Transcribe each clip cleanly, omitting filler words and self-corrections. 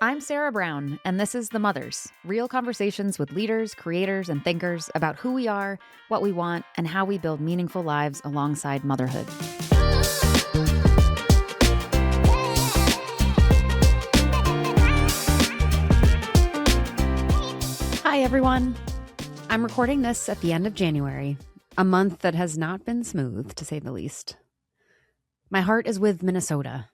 I'm Sarah Brown, and this is The Mothers, real conversations with leaders, creators, and thinkers about who we are, what we want, and how we build meaningful lives alongside motherhood. Hi, everyone. I'm recording this at the end of January, a month that has not been smooth, to say the least. My heart is with Minnesota.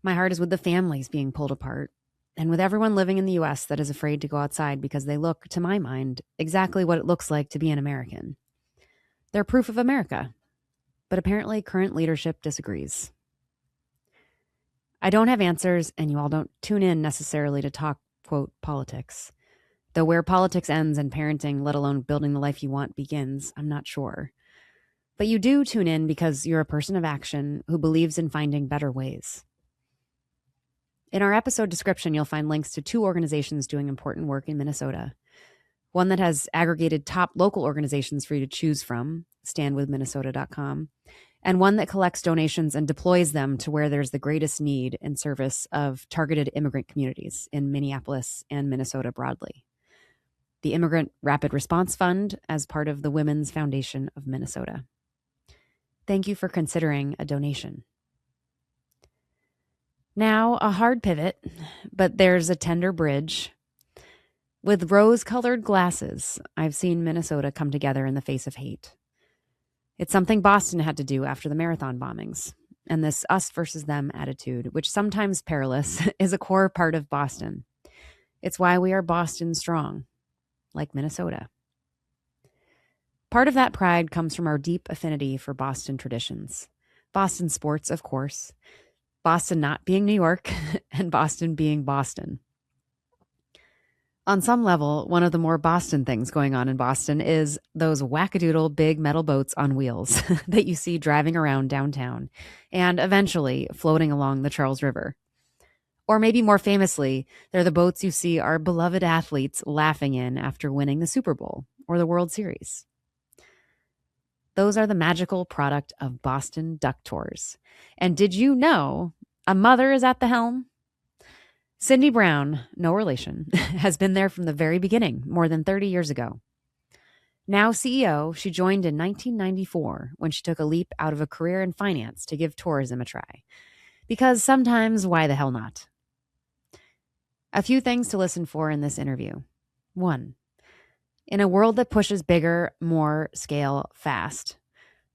My heart is with the families being pulled apart, and with everyone living in the U.S. that is afraid to go outside because they look, to my mind, exactly what it looks like to be an American. They're proof of America, but apparently current leadership disagrees. I don't have answers, and you all don't tune in necessarily to talk, quote, politics. Though where politics ends and parenting, let alone building the life you want, begins, I'm not sure. But you do tune in because you're a person of action who believes in finding better ways. In our episode description, you'll find links to 2 organizations doing important work in Minnesota. One that has aggregated top local organizations for you to choose from, standwithminnesota.com, and one that collects donations and deploys them to where there's the greatest need in service of targeted immigrant communities in Minneapolis and Minnesota broadly. The Immigrant Rapid Response Fund as part of the Women's Foundation of Minnesota. Thank you for considering a donation. Now, a hard pivot, but there's a tender bridge. With rose-colored glasses, I've seen Minnesota come together in the face of hate. It's something Boston had to do after the marathon bombings, and this us versus them attitude, which sometimes perilous, is a core part of Boston. It's why we are Boston strong, like Minnesota. Part of that pride comes from our deep affinity for Boston traditions. Boston sports, of course. Boston not being New York, and Boston being Boston. On some level, one of the more Boston things going on in Boston is those wackadoodle big metal boats on wheels that you see driving around downtown and eventually floating along the Charles River. Or maybe more famously, they're the boats you see our beloved athletes laughing in after winning the Super Bowl or the World Series. Those are the magical product of Boston Duck Tours. And did you know a mother is at the helm? Cindy Brown, no relation, has been there from the very beginning, more than 30 years ago. Now CEO, she joined in 1994 when she took a leap out of a career in finance to give tourism a try. Because sometimes, why the hell not? A few things to listen for in this interview. 1. In a world that pushes bigger, more scale fast,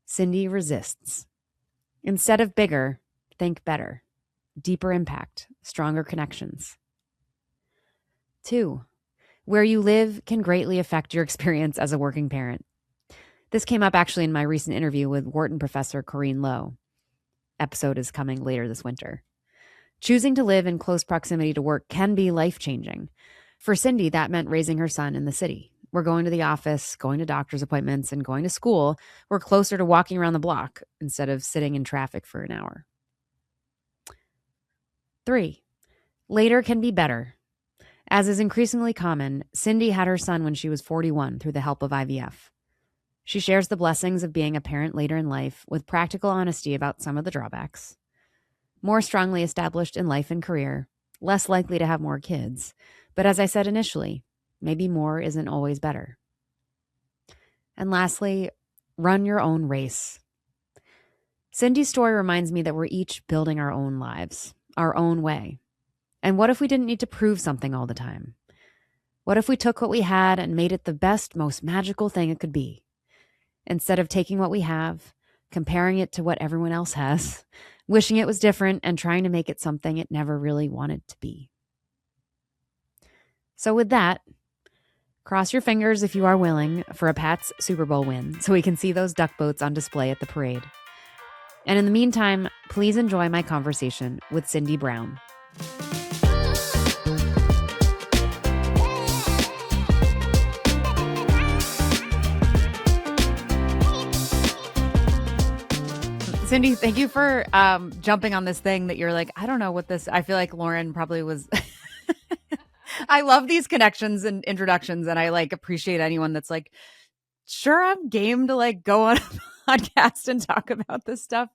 Cindy resists. Instead of bigger, think better. Deeper impact, stronger connections. 2. Where you live can greatly affect your experience as a working parent. This came up actually in my recent interview with Wharton professor Corrine Lowe. Episode is coming later this winter. Choosing to live in close proximity to work can be life-changing. For Cindy, that meant raising her son in the city. We're going to the office, going to doctor's appointments, and going to school. We're closer to walking around the block instead of sitting in traffic for an hour. 3. Later can be better. As is increasingly common, Cindy had her son when she was 41 through the help of IVF. She shares the blessings of being a parent later in life with practical honesty about some of the drawbacks. More strongly established in life and career, less likely to have more kids. But as I said initially, maybe more isn't always better. And lastly, run your own race. Cindy's story reminds me that we're each building our own lives, our own way. And what if we didn't need to prove something all the time? What if we took what we had and made it the best, most magical thing it could be? Instead of taking what we have, comparing it to what everyone else has, wishing it was different, and trying to make it something it never really wanted to be. So with that, cross your fingers if you are willing for a Pats Super Bowl win so we can see those duck boats on display at the parade. And in the meantime, please enjoy my conversation with Cindy Brown. Cindy, thank you for jumping on this thing that you're like, I don't know what this, I feel like Lauren probably was. I love these connections and introductions, and I like appreciate anyone that's like, sure, I'm game to like go on a podcast and talk about this stuff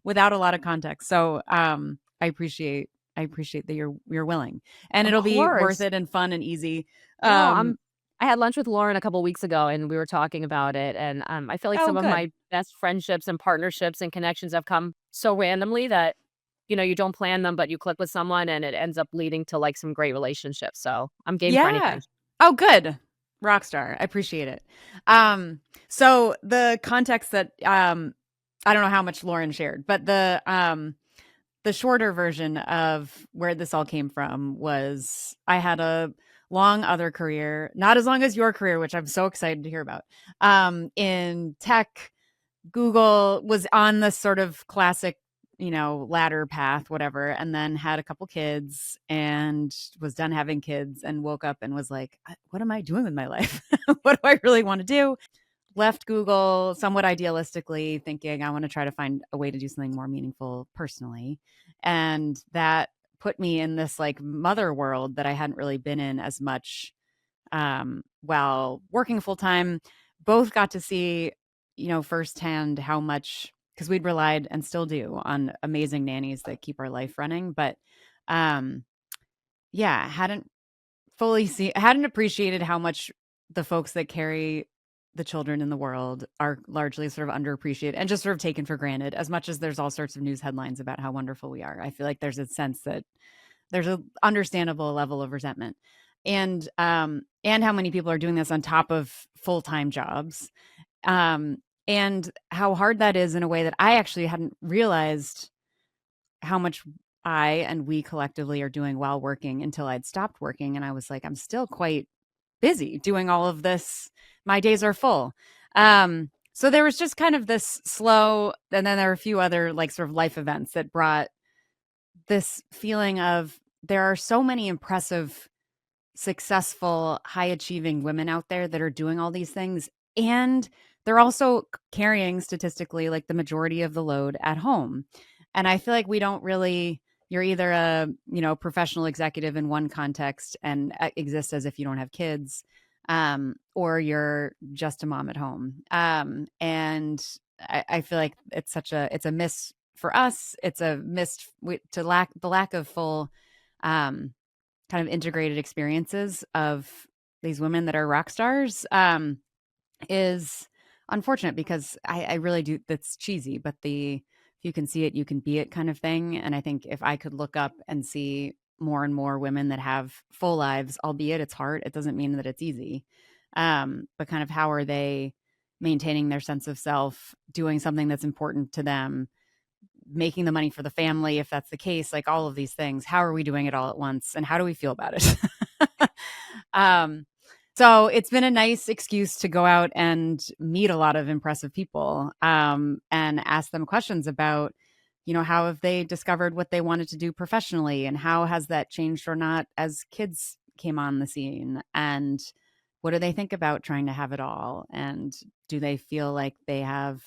without a lot of context. So I appreciate I appreciate that you're willing, and Of it'll be worth course. it and fun and easy. No, Um, I had lunch with Lauren a couple weeks ago, and we were talking about it, and, I feel like oh, some of good. my best friendships and partnerships and connections have come so randomly that, you don't plan them, but you click with someone, and it ends up leading to, like, some great relationships, so I'm game for Yeah. anything. Oh, good. Rockstar. I appreciate it. Um, so the context that I don't know how much Lauren shared, but the shorter version of where this all came from was I had a long other career, not as long as your career, which I'm so excited to hear about. In tech, Google was on this sort of classic, ladder path, whatever, and then had a couple kids and was done having kids and woke up and was like, what am I doing with my life? What do I really want to do? Left Google somewhat idealistically, thinking I want to try to find a way to do something more meaningful personally. And that put me in this like mother world that I hadn't really been in as much while working full time. Both got to see, firsthand how much, because we'd relied and still do on amazing nannies that keep our life running. But um, yeah, hadn't appreciated how much the folks that carry the children in the world are largely sort of underappreciated and just sort of taken for granted, as much as there's all sorts of news headlines about how wonderful we are. I feel like there's a sense that there's a understandable level of resentment, and how many people are doing this on top of full-time jobs, and how hard that is in a way that I actually hadn't realized how much I and we collectively are doing while working until I'd stopped working. And I was like, I'm still quite busy doing all of this. My days are full. So there was just kind of this slow, and then there were a few other like sort of life events that brought this feeling of there are so many impressive, successful, high achieving women out there that are doing all these things. And they're also carrying statistically like the majority of the load at home. And I feel like we don't really, you're either a, professional executive in one context and exist as if you don't have kids, or you're just a mom at home. And I feel like it's a miss for us. It's a miss to the lack of full, kind of integrated experiences of these women that are rock stars, is unfortunate because I really do. That's cheesy, but if you can see it, you can be it kind of thing. And I think if I could look up and see more and more women that have full lives, albeit it's hard, it doesn't mean that it's easy. But kind of how are they maintaining their sense of self, doing something that's important to them, making the money for the family, if that's the case, like all of these things. How are we doing it all at once? And how do we feel about it? um, so it's been a nice excuse to go out and meet a lot of impressive people, and ask them questions about, how have they discovered what they wanted to do professionally, and how has that changed or not as kids came on the scene, and what do they think about trying to have it all, and do they feel like has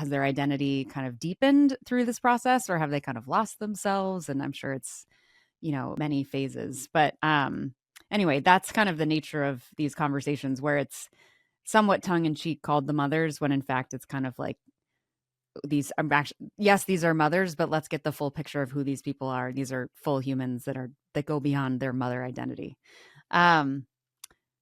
their identity kind of deepened through this process, or have they kind of lost themselves? And I'm sure it's, many phases. But anyway, that's kind of the nature of these conversations where it's somewhat tongue in cheek called the mothers, when in fact it's kind of like these are actually, yes, these are mothers, but let's get the full picture of who these people are. These are full humans that go beyond their mother identity. Um,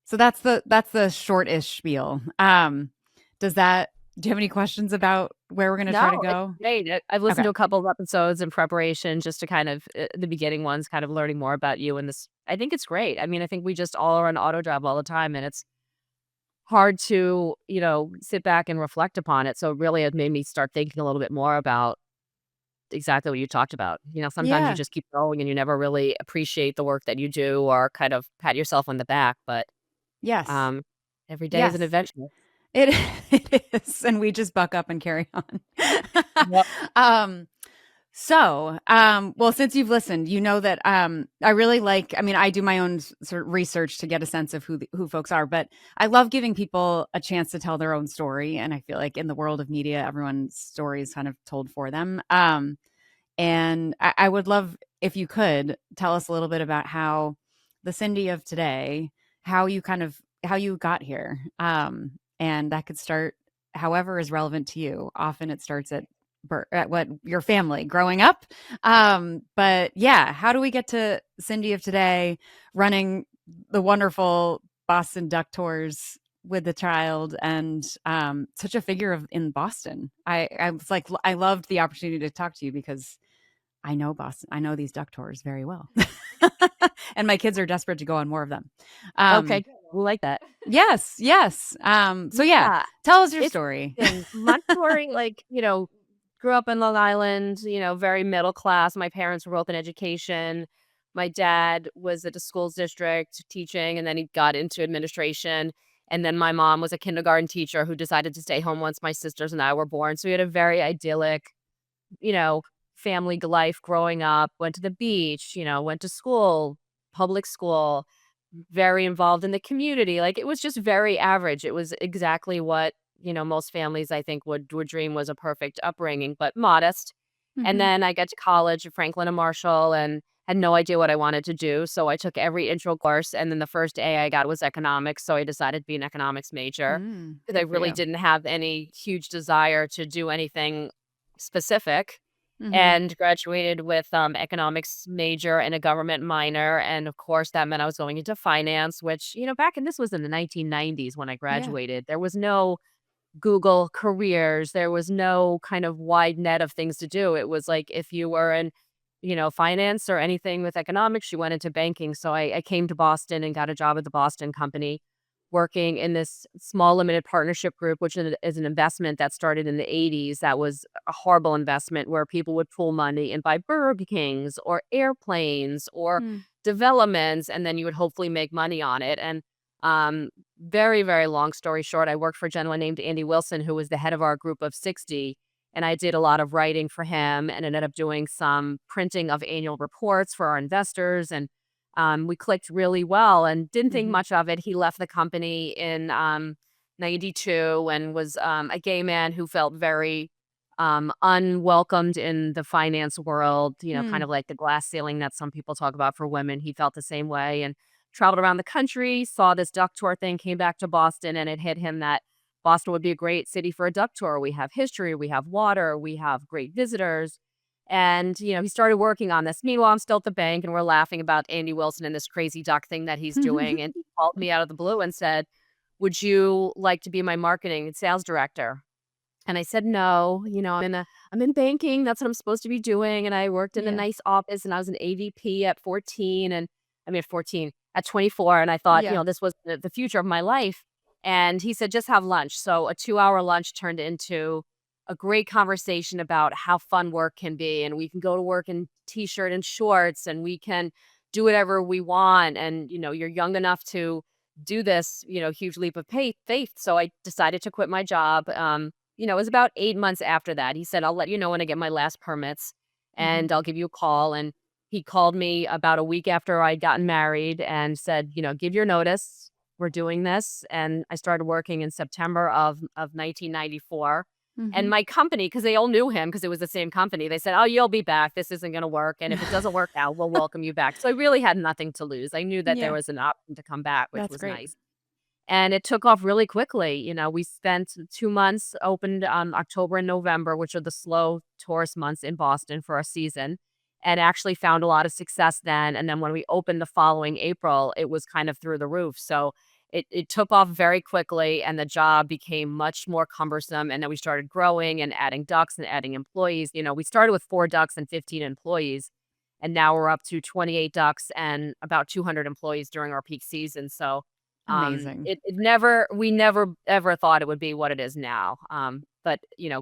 so that's the short-ish spiel. Does that do you have any questions about where we're going to try to No, it's go? great. I've listened Okay. to a couple of episodes in preparation just to kind of the beginning ones, kind of learning more about you and this. I think it's great. I mean, I think we just all are on auto drive all the time, and it's hard to, sit back and reflect upon it. So really, it made me start thinking a little bit more about exactly what you talked about. Sometimes you Yeah. just keep going and you never really appreciate the work that you do or kind of pat yourself on the back. But Yes. um, every day is an Yes. adventure. It it is, and we just buck up and carry on. Yep. um, well, since you've listened, you know that I really like. I mean, I do my own sort of research to get a sense of who folks are, but I love giving people a chance to tell their own story. And I feel like in the world of media, everyone's story is kind of told for them. And I would love if you could tell us a little bit about how the Cindy of today, how you got here. And that could start however is relevant to you. Often it starts at what your family growing up. But yeah, how do we get to Cindy of today running the wonderful Boston Duck Tours with the child and such a figure of in Boston? I was like, I loved the opportunity to talk to you because I know Boston. I know these duck tours very well. And my kids are desperate to go on more of them. Okay, Um, we like that. yes, yes. So yeah, Yeah, tell us your it's story. interesting. My story, like, grew up in Long Island, very middle class. My parents were both in education. My dad was at a schools district teaching, and then he got into administration. And then my mom was a kindergarten teacher who decided to stay home once my sisters and I were born. So we had a very idyllic, you know, family life growing up, went to the beach, went to school, public school, very involved in the community. Like it was just very average. It was exactly what, most families I think would dream was a perfect upbringing, but modest. And Mhm. then I got to college at Franklin and Marshall and had no idea what I wanted to do. So I took every intro course and then the first A I got was economics. So I decided to be an economics major because I Good for really you. didn't have any huge desire to do anything specific, Mhm. and graduated with economics major and a government minor. And of course, that meant I was going into finance, which, back in this was in the 1990s when I Yeah. graduated. There was no Google careers. There was no kind of wide net of things to do. It was like if you were in, finance or anything with economics, you went into banking. So I came to Boston and got a job at the Boston company working in this small limited partnership group, which is an investment that started in the 80s. That was a horrible investment where people would pool money and buy Burger Kings or airplanes or Mm. developments, and then you would hopefully make money on it. And um, very, very long story short, I worked for a gentleman named Andy Wilson, who was the head of our group of 60. And I did a lot of writing for him and ended up doing some printing of annual reports for our investors. And we clicked really well and didn't think Mhm. much of it. He left the company in 92 and was a gay man who felt very unwelcomed in the finance world, kind Mm. of like the glass ceiling that some people talk about for women. He felt the same way and traveled around the country, saw this duck tour thing, came back to Boston, and it hit him that Boston would be a great city for a duck tour. We have history, we have water, we have great visitors. And, he started working on this. Meanwhile, I'm still at the bank and we're laughing about Andy Wilson and this crazy duck thing that he's doing. And he called me out of the blue and said, "Would you like to be my marketing and sales director?" And I said, "No, I'm in banking. That's what I'm supposed to be doing." And I worked in a Yeah. nice office and I was an AVP at 14 and I mean at 14, at 24. And I thought, Yeah. this was the future of my life. And he said, "Just have lunch." So a 2-hour lunch turned into a great conversation about how fun work can be. And we can go to work in t-shirt and shorts and we can do whatever we want. And, you're young enough to do this, huge leap of faith. So I decided to quit my job. It was about 8 months after that. He said, "I'll let you know when I get my last permits, Mhm. and I'll give you a call." And he called me about a week after I'd gotten married and said, "Give your notice. We're doing this." And I started working in September of 1994. And Mhm. my company, because they all knew him because it was the same company, they said, "Oh, you'll be back. This isn't gonna work, and if it doesn't work out, we'll welcome you back." So I really had nothing to lose. I knew that there Yeah. was an option to come back, which That's was great. nice. And it took off really quickly. We spent 2 months, opened on October and November, which are the slow tourist months in Boston for our season, and actually found a lot of success then. And then when we opened the following April, it was kind of through the roof. So it took off very quickly and the job became much more cumbersome. And then we started growing and adding ducks and adding employees. We started with 4 ducks and 15 employees. And now we're up to 28 ducks and about 200 employees during our peak season. So Amazing. we never ever thought it would be what it is now. But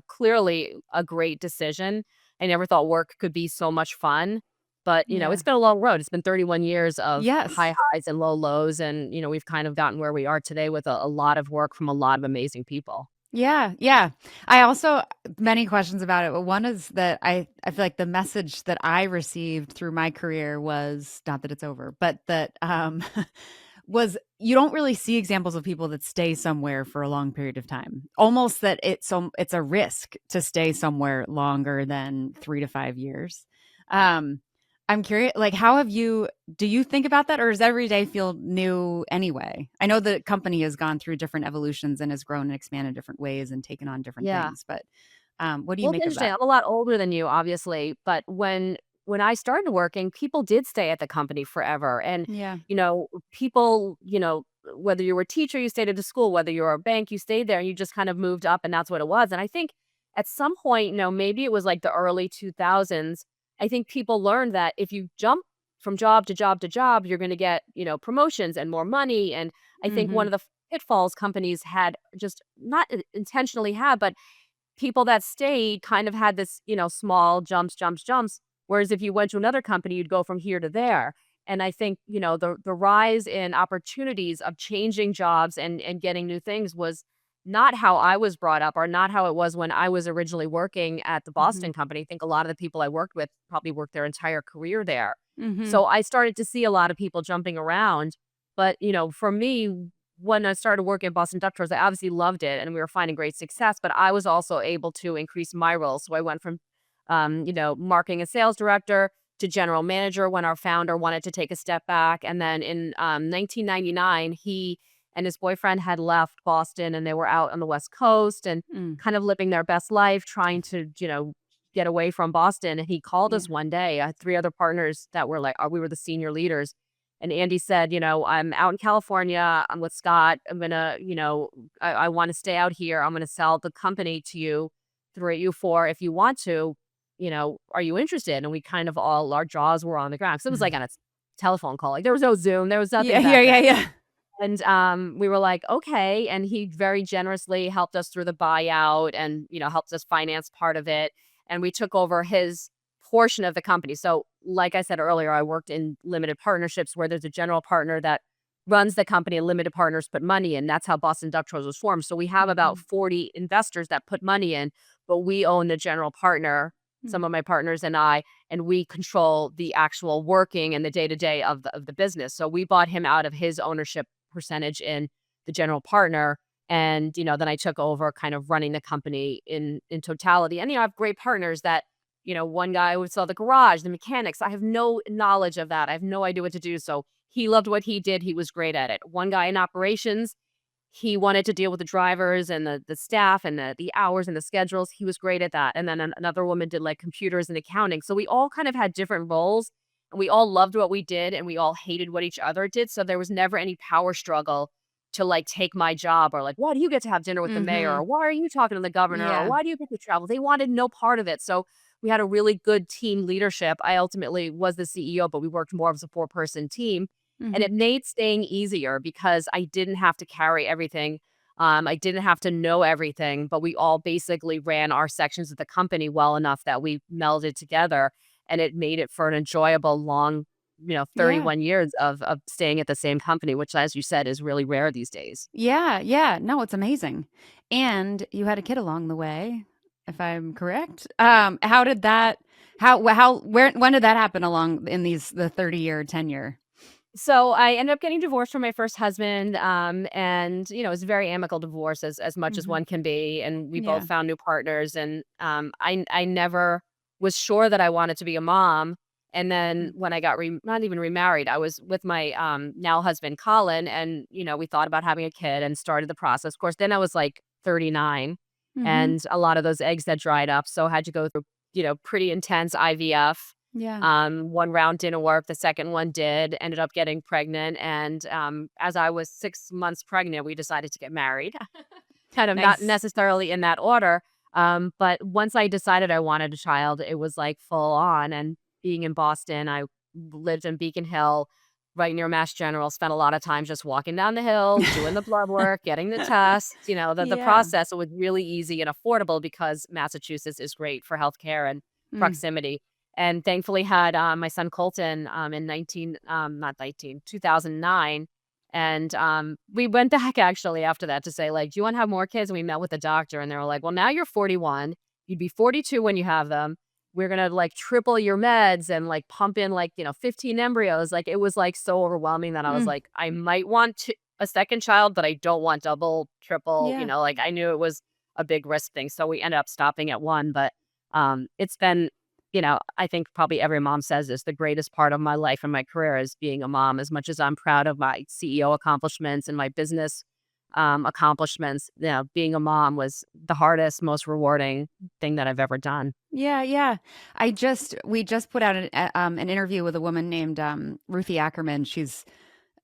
clearly a great decision. I never thought work could be so much fun, but Yeah. it's been a long road. It's been 31 years of Yes. high highs and low lows, and we've kind of gotten where we are today with a lot of work from a lot of amazing people. Yeah, yeah. I also many questions about it, but one is that I feel like the message that I received through my career was not that it's over, but that was you don't really see examples of people that stay somewhere for a long period of time. Almost that it's a risk to stay somewhere longer than 3 to 5 years. Um I'm curious, like, how have you do you think about that, or does every day feel new anyway? I know the company has gone through different evolutions and has grown and expanded different ways and taken on different Yeah. things, but What do you Well, it's make of interesting. that? I'm a lot older than you, obviously, but when I started working, people did stay at the company forever. And, Yeah. people, whether you were a teacher, you stayed at the school, whether you were a bank, you stayed there and you just kind of moved up and that's what it was. And I think at some point, maybe it was like the early 2000s, I think people learned that if you jump from job to job to job, you're going to get, promotions and more money. And I think one Mhm. of the pitfalls companies had just not intentionally had, but people that stayed kind of had this, small jumps, jumps, jumps. Whereas if you went to another company, you'd go from here to there. And I think, the rise in opportunities of changing jobs and getting new things was not how I was brought up or not how it was when I was originally working at the Boston Mhm. company. I think a lot of the people I worked with probably worked their entire career there. Mhm. So I started to see a lot of people jumping around. But, for me, when I started working at Boston Duck Tours, I obviously loved it and we were finding great success, but I was also able to increase my role. So I went from, marketing and sales director to general manager when our founder wanted to take a step back. And then in 1999, he and his boyfriend had left Boston and they were out on the West Coast and Mm. kind of living their best life, trying to, get away from Boston. And he called Yeah. us one day. I had three other partners that were like, we were the senior leaders. And Andy said, I'm out in California. I'm with Scott. I'm going to, I want to stay out here. I'm going to sell the company to you, through you for if you want to, are you interested? And we kind of our jaws were on the ground. So it was like on a telephone call. Like there was no Zoom. There was Yeah, nothing yeah, back yeah, then. yeah. And, we were like, "Okay," and he very generously helped us through the buyout and, helped us finance part of it, and we took over his portion of the company. So, like I said earlier, I worked in limited partnerships where there's a general partner that runs the company and limited partners put money in. That's how Boston Duck Tours was formed. So we have about Mhm. 40 investors that put money in, but we own the general partner, some Mm. of my partners and I, and we control the actual working and the day-to-day of the business. So we bought him out of his ownership percentage in the general partner. And, then I took over kind of running the company in totality. And, I have great partners that, one guy would sell the garage, the mechanics. I have no knowledge of that. I have no idea what to do. So he loved what he did. He was great at it. One guy in operations, he wanted to deal with the drivers and the staff and the hours and the schedules. He was great at that. And then another woman did like computers and accounting. So we all kind of had different roles and we all loved what we did and we all hated what each other did. So there was never any power struggle to like take my job or like, why do you get to have dinner with the mayor? Or Mhm. why are you talking to the governor? Or Yeah. why do you get to travel? They wanted no part of it. So we had a really good team leadership. I ultimately was the CEO, but we worked more as a four-person team. And Mhm. it made staying easier because I didn't have to carry everything. I didn't have to know everything, but we all basically ran our sections of the company well enough that we melded together and it made it for an enjoyable long, Yeah. 31 years of staying at the same company, which as you said is really rare these days. Yeah, yeah. No, it's amazing. And you had a kid along the way, if I'm correct. How did that how where when did that happen along in the 30-year tenure? So I ended up getting divorced from my first husband, and it was a very amicable divorce as much as Mhm. one can be, and we both Yeah. found new partners. And I never was sure that I wanted to be a mom. And then Mm. when I got not even remarried, I was with my now husband Colin, and we thought about having a kid and started the process. Of course, then I was like 39, Mhm. and a lot of those eggs that dried up, so I had to go through pretty intense IVF. Yeah. One round didn't work, the second one did, ended up getting pregnant, and, as I was 6 months pregnant, we decided to get married. Kind of not Nice. necessarily in that order, but once I decided I wanted a child, it was, like, full on, and being in Boston, I lived in Beacon Hill, right near Mass General, spent a lot of time just walking down the hill, doing the blood work, getting the tests, the Yeah. process was really easy and affordable because Massachusetts is great for healthcare and Mm. proximity, and thankfully had, my son Colton, in not 19, 2009, and, we went back actually after that to say, like, "Do you wanna have more kids?" And we met with the doctor, and they were like, "Well, now you're 41, you'd be 42 when you have them. We're gonna, like, triple your meds and, like, pump in, like, 15 embryos." Like, it was, like, so overwhelming that I was Mm. like, "I might want a second child, but I don't want double, triple," Yeah. like, I knew it was a big risk thing, so we ended up stopping at 1, but, it's been I think probably every mom says this, the greatest part of my life and my career is being a mom. As much as I'm proud of my CEO accomplishments and my business accomplishments. Being a mom was the hardest, most rewarding thing that I've ever done. Yeah, yeah. We just put out an interview with a woman named Ruthie Ackerman. She's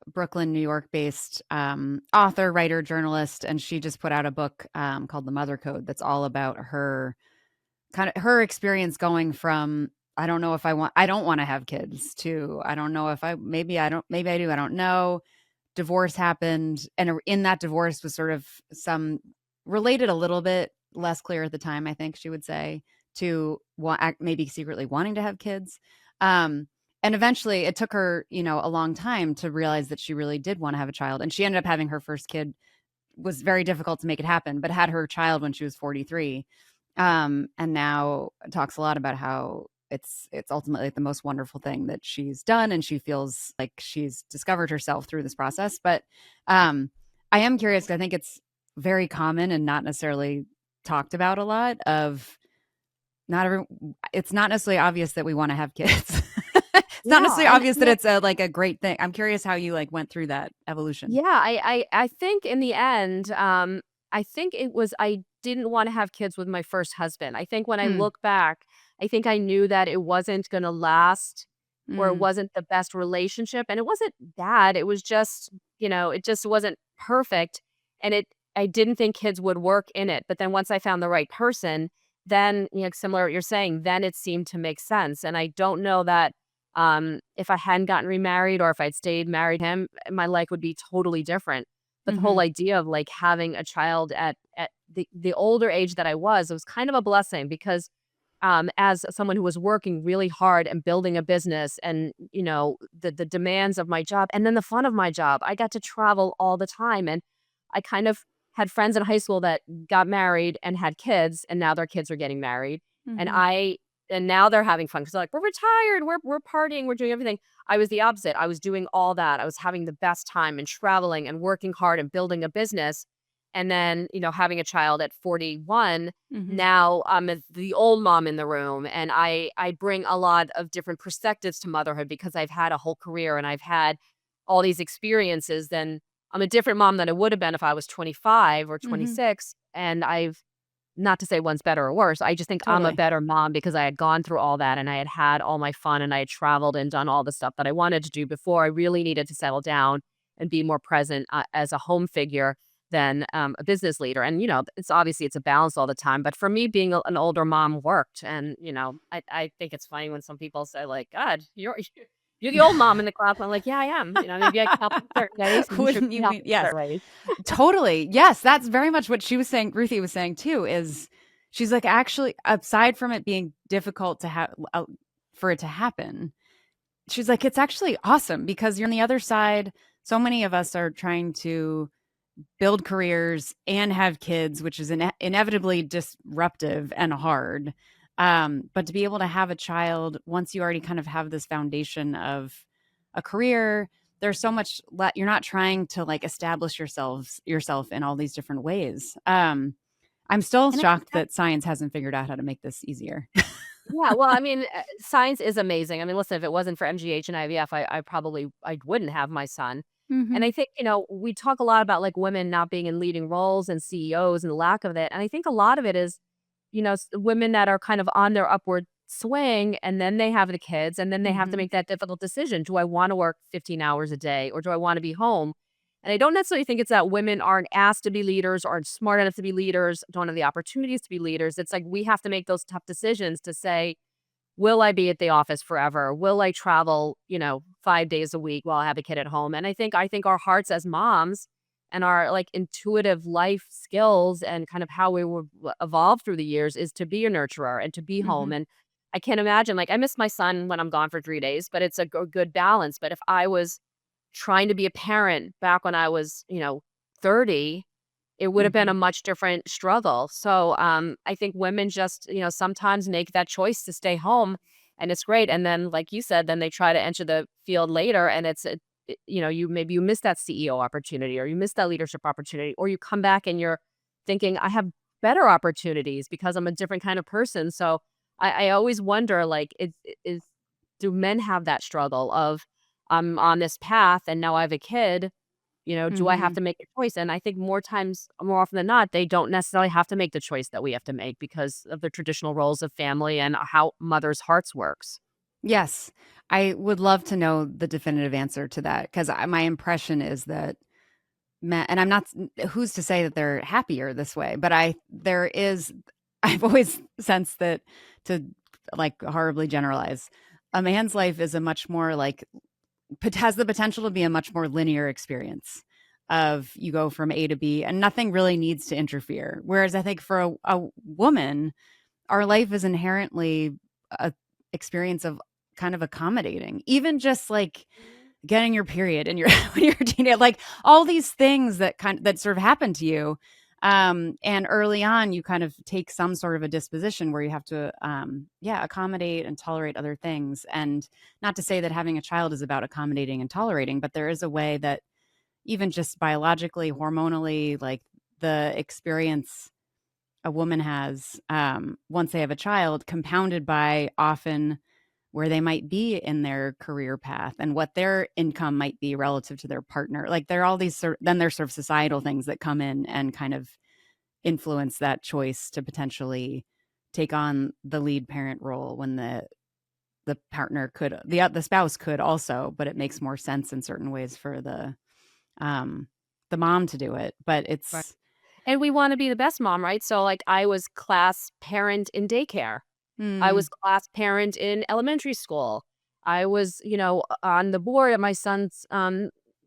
Brooklyn, New York based author, writer, journalist, and she just put out a book called The Mother Code that's all about her kind of her experience going from I don't want to have kids to I don't know if I maybe I do, I don't know. Divorce happened, and in that divorce was sort of some related a little bit less clear at the time, I think she would say, to maybe secretly wanting to have kids. Um, and eventually it took her, a long time to realize that she really did want to have a child. And she ended up having her first kid, was very difficult to make it happen, but had her child when she was 43. And now talks a lot about how it's ultimately like the most wonderful thing that she's done, and she feels like she's discovered herself through this process. But I am curious 'cause I think it's very common and not necessarily talked about a lot of not every it's not necessarily obvious that we want to have kids. It's not Yeah, necessarily and obvious that it's a like a great thing. I'm curious how you like went through that evolution. yeah, I think in the end, I think it was I didn't wanna have kids with my first husband. I think when I Mm, look back, I think I knew that it wasn't gonna last or it mm, wasn't the best relationship, and it wasn't bad, it was just, it just wasn't perfect, and I didn't think kids would work in it, but then once I found the right person, then, similar to what you're saying, then it seemed to make sense, and I don't know that if I hadn't gotten remarried or if I'd stayed married to him, my life would be totally different. But the whole mhm, idea of like having a child at the older age that I was, it was kind of a blessing because as someone who was working really hard and building a business and the demands of my job and then the fun of my job, I got to travel all the time. And I kind of had friends in high school that got married and had kids, and now their kids are getting married. And mhm, I and now they're having fun because they're like, we're retired, we're partying, we're doing everything. I was the opposite. I was doing all that. I was having the best time and traveling and working hard and building a business. And then, having a child at 41, mhm, now I'm the old mom in the room, and I bring a lot of different perspectives to motherhood because I've had a whole career and I've had all these experiences. Then I'm a different mom than I would have been if I was 25 or mhm. 26, and I've not to say one's better or worse. I just think I'm a Totally. better mom because I had gone through all that and I had had all my fun and I had traveled and done all the stuff that I wanted to do before I really needed to settle down and be more present as a home figure than a business leader. And it's obviously it's a balance all the time. But for me, being an older mom worked. And I think it's funny when some people say like, "God, you're the old mom in the class." I'm like, "Yeah, I am. Maybe I can help in certain ways. Maybe you should Wouldn't you help be? in Yes, certain ways." totally. Yes, that's very much what she was saying. Ruthie was saying too. Is she's like actually aside from it being difficult to have for it to happen, she's like it's actually awesome because you're on the other side. So many of us are trying to build careers and have kids, which is inevitably disruptive and hard. But to be able to have a child once you already kind of have this foundation of a career, there's so much you're not trying to like establish yourself in all these different ways. I'm still And shocked that science hasn't figured out how to make this easier. Yeah, well, I mean, science is amazing. I mean, listen, if it wasn't for MGH and IVF, I probably I wouldn't have my son. And Hmm. I think, we talk a lot about like women not being in leading roles and CEOs and the lack of it. And I think a lot of it is, women that are kind of on their upward swing and then they have the kids and then they have to Hmm. make that difficult decision. Do I want to work 15 hours a day or do I want to be home? And I don't necessarily think it's that women aren't asked to be leaders, aren't smart enough to be leaders, don't have the opportunities to be leaders. It's like we have to make those tough decisions to say, will I be at the office forever? Will I travel, 5 days a week while I have a kid at home? And I think our hearts as moms and our like intuitive life skills and kind of how we were evolved through the years is to be a nurturer and to be home. Hmm. And I can't imagine like I miss my son when I'm gone for 3 days, but it's a good balance. But if I was trying to be a parent back when I was, 30, it would have been a Hmm. much different struggle. So, I think women just, sometimes make that choice to stay home, and it's great. And then, like you said, then they try to enter the field later, and you miss that CEO opportunity, or you miss that leadership opportunity, or you come back and you're thinking, I have better opportunities because I'm a different kind of person. So, I always wonder, like, is do men have that struggle of I'm on this path and now I have a kid, Do I have Mhm. to make a choice? And I think more often than not, they don't necessarily have to make the choice that we have to make because of the traditional roles of family and how mothers' hearts works. Yes. I would love to know the definitive answer to that, 'cause my impression is that men, and I'm not, who's to say that they're happier this way, but there is I've always sensed that, to, like, horribly generalize, a man's life is a much more, like, has the potential to be a much more linear experience of, you go from A to B and nothing really needs to interfere. Whereas I think for a woman, our life is inherently a experience of kind of accommodating. Even just, like, getting your period and your when you're a teenager, like, all these things that sort of happen to you. And early on, you kind of take some sort of a disposition where you have to, yeah, accommodate and tolerate other things. And not to say that having a child is about accommodating and tolerating, but there is a way that, even just biologically, hormonally, like, the experience a woman has, once they have a child, compounded by often where they might be in their career path and what their income might be relative to their partner. Like, there are all these then there's sort of societal things that come in and kind of influence that choice to potentially take on the lead parent role, when the partner could, the spouse could also, but it makes more sense in certain ways for um the mom to do it. But Right. it's And we want to be the best mom, right? So, like, I was class parent in daycare. I mm, was class parent in elementary school. I was, on the board at my son's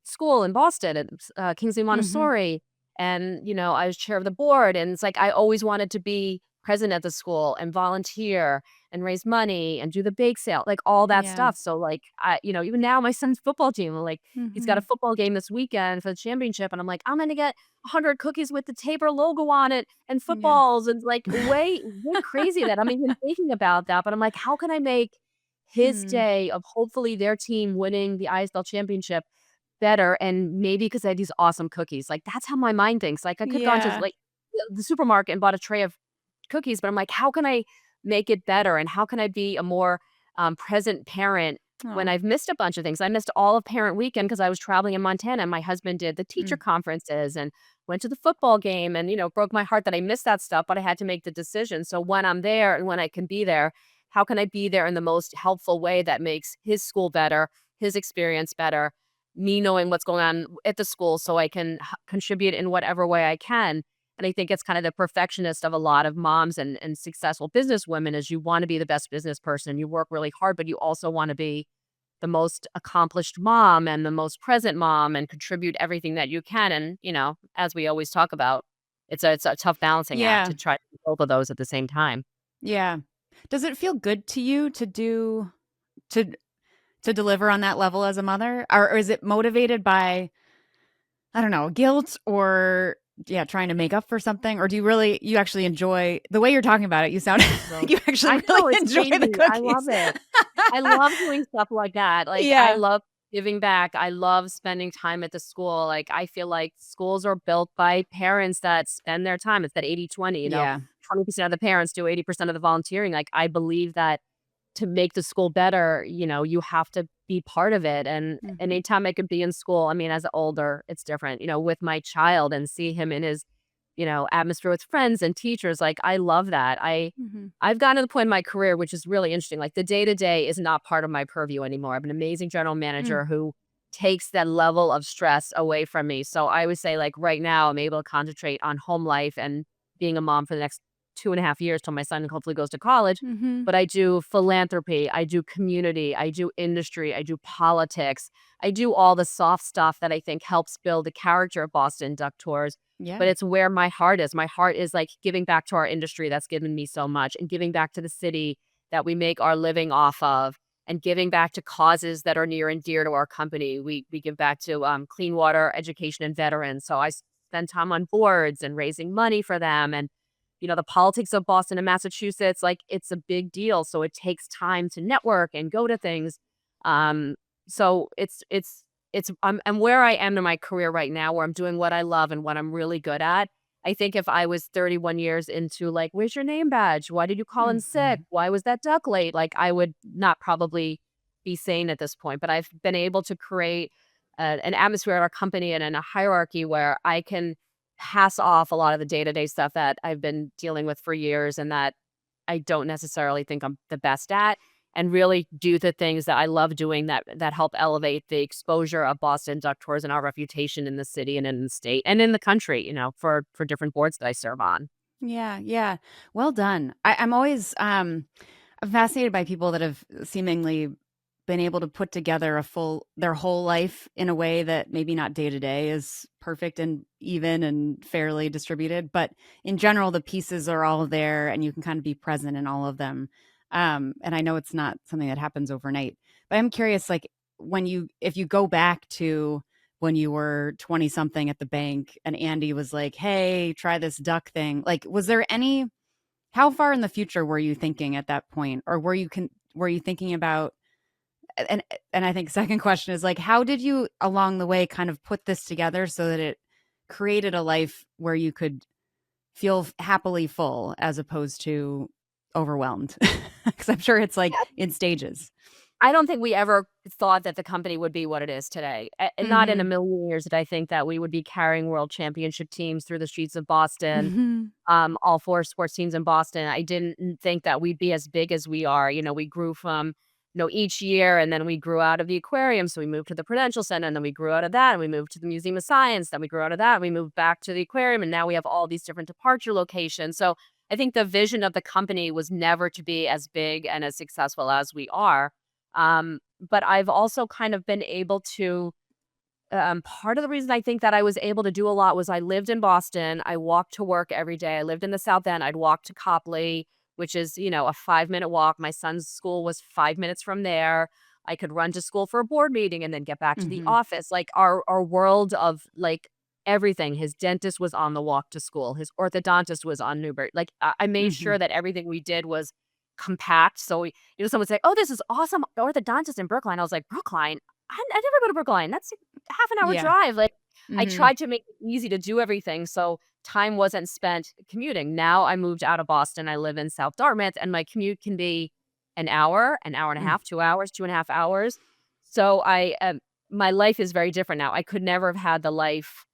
school in Boston at Kingsley mhm, Montessori. And, I was chair of the board. And it's like I always wanted to be present at the school and volunteer and raise money and do the bake sale, like all that yeah, stuff. So, like, even now my son's football team, like, he's got a mhm, football game this weekend for the championship. And I'm like, I'm going to get 100 cookies with the Tabor logo on it and yeah, footballs, and, like, way crazy that I'm even thinking about that, but I'm like, "How can I make his mm, day of hopefully their team winning the ISL championship better?" And maybe because I had these awesome cookies, like, that's how my mind thinks, like, I could've gone to, yeah, like, the supermarket and bought a tray of cookies, but I'm like, "How can I make it better, and how can I be a more, present parent when oh, I've missed a bunch of things?" I missed all of parent weekend because I was traveling in Montana, and my husband did the teacher mm, conferences and went to the football game, and, it broke my heart that I missed that stuff, but I had to make the decision. So when I'm there and when I can be there, how can I be there in the most helpful way that makes his school better, his experience better, me knowing what's going on at the school so I can contribute in whatever way I can. And I think it's kind of the perfectionist of a lot of moms and successful business women is you want to be the best business person. You work really hard, but you also want to be the most accomplished mom and the most present mom and contribute everything that you can. And, as we always talk about, it's a tough balancing act yeah, to try to do both of those at the same time. yeah. Does it feel good to you to to deliver on that level as a mother? Or is it motivated by, I don't know, guilt, or, yeah, trying to make up for something? Or you actually enjoy the way you're talking about it? You sound like Well, you actually I really know, it's enjoy the crazy. I love cookies. it. I love doing stuff like that. Like, I Yeah. love giving back. I love spending time at the school. Like, I feel like schools are built by parents that spend their time. It's that 80-20, Yeah. 20% of the parents do 80% of the volunteering. Like, I believe that to make the school better, you have to be part of it. And Mhm. anytime I could be in school, I mean, as older, it's different, with my child and see him in his, atmosphere with friends and teachers. Like, I love that. Mhm. I've gotten to the point in my career, which is really interesting. Like, the day to day is not part of my purview anymore. I have an amazing general Mm. manager who takes that level of stress away from me. So I would say, like, right now, I'm able to concentrate on home life and being a mom for the next 2.5 years till my son hopefully goes to college. Mhm. But I do philanthropy, I do community, I do industry, I do politics, I do all the soft stuff that I think helps build the character of Boston Duck Tours. Yeah. But it's where my heart is. My heart is, like, giving back to our industry that's given me so much and giving back to the city that we make our living off of and giving back to causes that are near and dear to our company. We give back to clean water, education, and veterans. So I spend time on boards and raising money for them. And, the politics of Boston and Massachusetts, like, it's a big deal. So it takes time to network and go to things. Um, so I'm where I am in my career right now, where I'm doing what I love and what I'm really good at. I think if I was 31 years into, like, "Where's your name badge? Why did you call in sick? Mhm. Why was that duck late?" Like, I would not probably be sane at this point, but I've been able to create an atmosphere at our company and in a hierarchy where I can pass off a lot of the day-to-day stuff that I've been dealing with for years and that I don't necessarily think I'm the best at, and really do the things that I love doing that help elevate the exposure of Boston Duck Tours and our reputation in the city and in the state and in the country, for different boards that I serve on. Yeah, yeah. Well done. I'm always I'm fascinated by people that have seemingly been able to put together their whole life in a way that maybe not day to day is perfect and even and fairly distributed, but in general the pieces are all there and you can kind of be present in all of them. And I know it's not something that happens overnight, but I'm curious, like if you go back to when you were 20 something at the bank and Andy was like, "Hey, try this duck thing." Like, was there any how far in the future were you thinking at that point? Or were you thinking about and I think second question is like, how did you along the way kind of put this together so that it created a life where you could feel happily full as opposed to overwhelmed? Because I'm sure it's like in stages. I don't think we ever thought that the company would be what it is today. And not in a Mhm. million years did I think that we would be carrying world championship teams through the streets of Boston, Mhm. all 4 sports teams in Boston. I didn't think that we'd be as big as we are. We grew from, each year, and then we grew out of the aquarium, so we moved to the Prudential Center, and then we grew out of that, and we moved to the Museum of Science, then we grew out of that, and we moved back to the aquarium, and now we have all these different departure locations. So I think the vision of the company was never to be as big and as successful as we are. But I've also kind of been able to part of the reason I think that I was able to do a lot was I lived in Boston. I walked to work every day. I lived in the South End. I'd walk to Copley, which is, a 5-minute walk. My son's school was 5 minutes from there. I could run to school for a board meeting and then get back to the Mhm. office. Like our world of like everything. His dentist was on the walk to school. His orthodontist was on Newbury. Like I made sure Mhm. that everything we did was compact. So someone would say, "Oh, this is awesome, orthodontist in Brookline." I was like, "Brookline? I never go to Brookline. That's half an hour Yeah. drive." Like, I Mhm. tried to make it easy to do everything, so time wasn't spent commuting. Now I moved out of Boston, I live in South Dartmouth, and my commute can be an hour and a Mm. half, 2 hours, 2.5 hours. So my life is very different now. I could never have had the life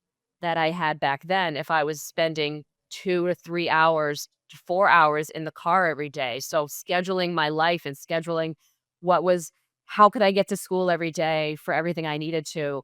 that I had back then if I was spending 2 or 3 hours to 4 hours in the car every day. So scheduling my life and scheduling what was how could I get to school every day for everything I needed to?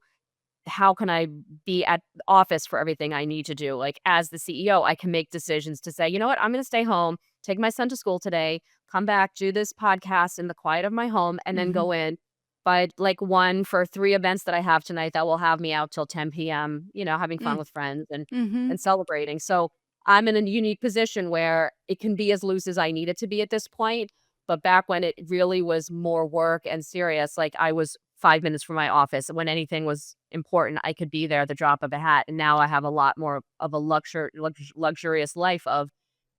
How can I be at the office for everything I need to do? Like, as the CEO, I can make decisions to say, "You know what? I'm gonna stay home, take my son to school today, come back, do this podcast in the quiet of my home, and then Mhm. go in." But, like, 1 for 3 events that I have tonight that will have me out till 10 p.m., having fun Mm. with friends Mhm. and celebrating. So, I'm in a unique position where it can be as loose as I need it to be at this point, but back when it really was more work and serious, like, I was 5 minutes from my office. When anything was important, I could be there at the drop of a hat, and now I have a lot more of a luxurious life of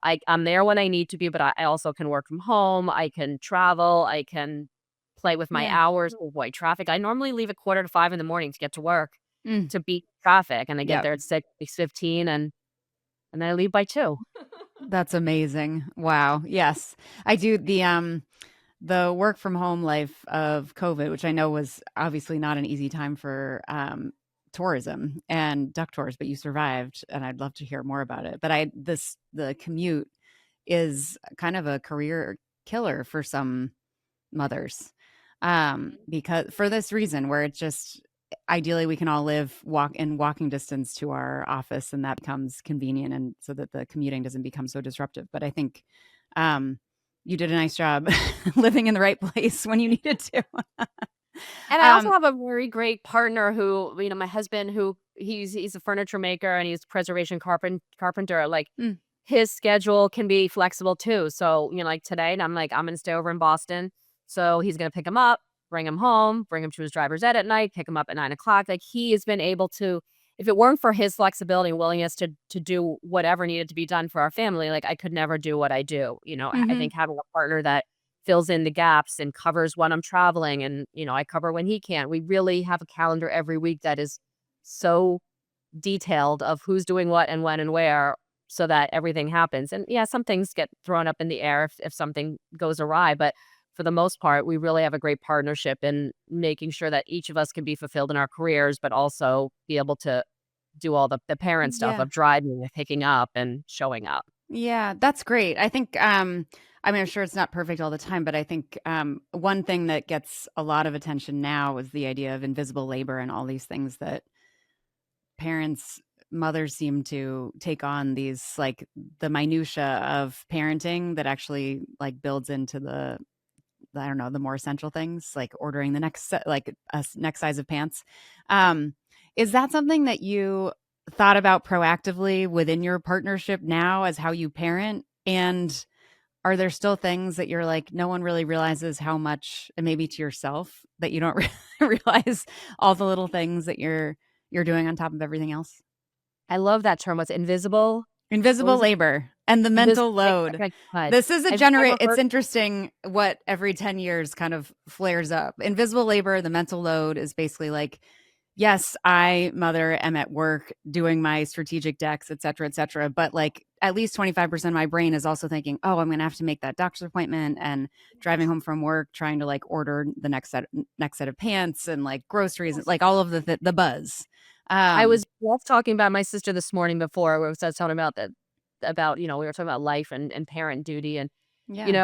I'm there when I need to be, but I also can work from home, I can travel, I can play with my Yeah. hours, avoid traffic. I normally leave at 4:45 in the morning to get to work Mm. to beat traffic, and I get Yep. there at 6:15, and then I leave by 2. That's amazing. Wow. Yes. I do the work from home life of COVID, which I know was obviously not an easy time for tourism and duck tours, but you survived, and I'd love to hear more about it. But the commute is kind of a career killer for some mothers, because for this reason, where it's just ideally we can all walk in walking distance to our office, and that becomes convenient, and so that the commuting doesn't become so disruptive. But I think um, you did a nice job living in the right place when you needed to. And I also um, have a very great partner who, my husband who he's a furniture maker and he's preservation carpenter. Like mm, his schedule can be flexible too. So, like today, and I'm like, I'm gonna stay over in Boston. So he's gonna pick him up, bring him home, bring him to his driver's ed at night, pick him up at 9 o'clock. Like he has been able to, if it weren't for his flexibility and willingness to do whatever needed to be done for our family, like I could never do what I do. I mhm, think having a partner that fills in the gaps and covers when I'm traveling and, I cover when he can't. We really have a calendar every week that is so detailed of who's doing what and when and where so that everything happens. And yeah, some things get thrown up in the air if something goes awry. But for the most part, we really have a great partnership in making sure that each of us can be fulfilled in our careers, but also be able to do all the parent stuff Yeah. of driving and picking up and showing up. Yeah, that's great. I think, I mean, I'm sure it's not perfect all the time, but I think one thing that gets a lot of attention now is the idea of invisible labor and all these things that parents, mothers seem to take on, these like the minutia of parenting that actually like builds into the I don't know, the more essential things like ordering the next like next size of pants. Um, is that something that you thought about proactively within your partnership now as how you parent? And are there still things that you're like, no one really realizes how much, and maybe to yourself, that you don't realize all the little things that you're doing on top of everything else? I love that term. What's invisible? What Invisible was it? labor and the Invisible mental labor. load. Okay, good. This is a I've generate never it's heard. interesting what every 10 years kind of flares up. Invisible labor, the mental load is basically like, yes, I, mother, am at work doing my strategic decks, et cetera, but like at least 25% of my brain is also thinking, oh, I'm gonna have to make that doctor's appointment, and driving home from work, trying to like order the next set of pants and like groceries, like all of the buzz. I Um, was just talking about my sister this morning before, where I was telling about we were talking about life and parent duty, and yeah.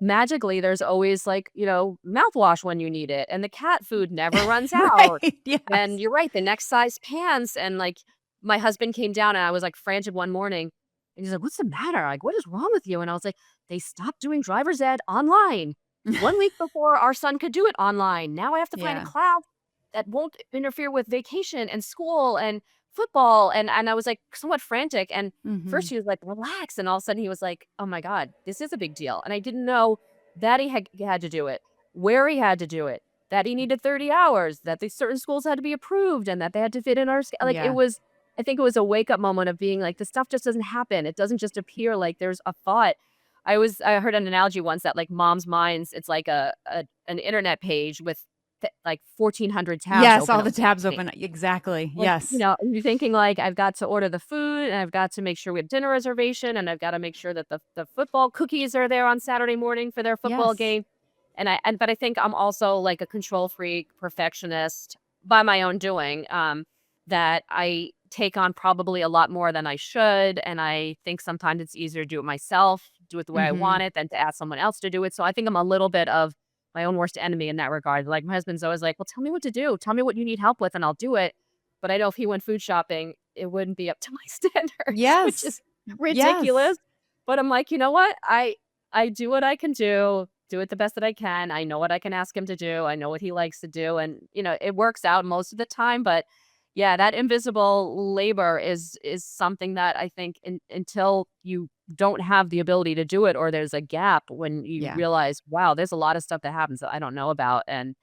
magically, there's always, like, mouthwash when you need it, and the cat food never runs out. Right. And Yes. you're right, the next size pants, and, like, my husband came down, and I was, like, frantic one morning, and he's like, "What's the matter? Like, what is wrong with you?" And I was like, "They stopped doing driver's ed online. 1 week before our son could do it online. Now I have to find a Yeah. class that won't interfere with vacation and school and football," and I was, like, somewhat frantic, and first Mhm. he was like, "Relax," and all of a sudden he was like, "Oh my god, this is a big deal," and I didn't know that he had to do it, where he had to do it, that he needed 30 hours, that these certain schools had to be approved, and that they had to fit in our like, it Yeah. was I think it was a wake-up moment of being like, "This stuff just doesn't happen. It doesn't just appear like there's a thought." I heard an analogy once that, like, mom's minds, it's like an internet page with, like, 1,400 tabs Yes, open all at the tabs once. open. Exactly. Like, Yes. you're thinking like, I've got to order the food, and I've got to make sure we have dinner reservation, and I've gotta make sure that the football cookies are there on Saturday morning for their football Yes. game. But I think I'm also like a control freak, perfectionist by my own doing, that I take on probably a lot more than I should, and I think sometimes it's easier to do it myself, do it the way I Mhm. want it, than to ask someone else to do it. So I think I'm a little bit of my own worst enemy in that regard. Like, my husband's always like, "Well, tell me what to do. Tell me what you need help with, and I'll do it." But I know if he went food shopping, it wouldn't be up to my standards, which is Yes. Yes. ridiculous. But I'm like, "You know what? I do what I can do it the best that I can. I know what I can ask him to do. I know what he likes to do, and, it works out most of the time." But yeah, that invisible labor is something that I think until you don't have the ability to do it, or there's a gap when you Yeah. realize, "Wow, there's a lot of stuff that happens that I don't know about," and,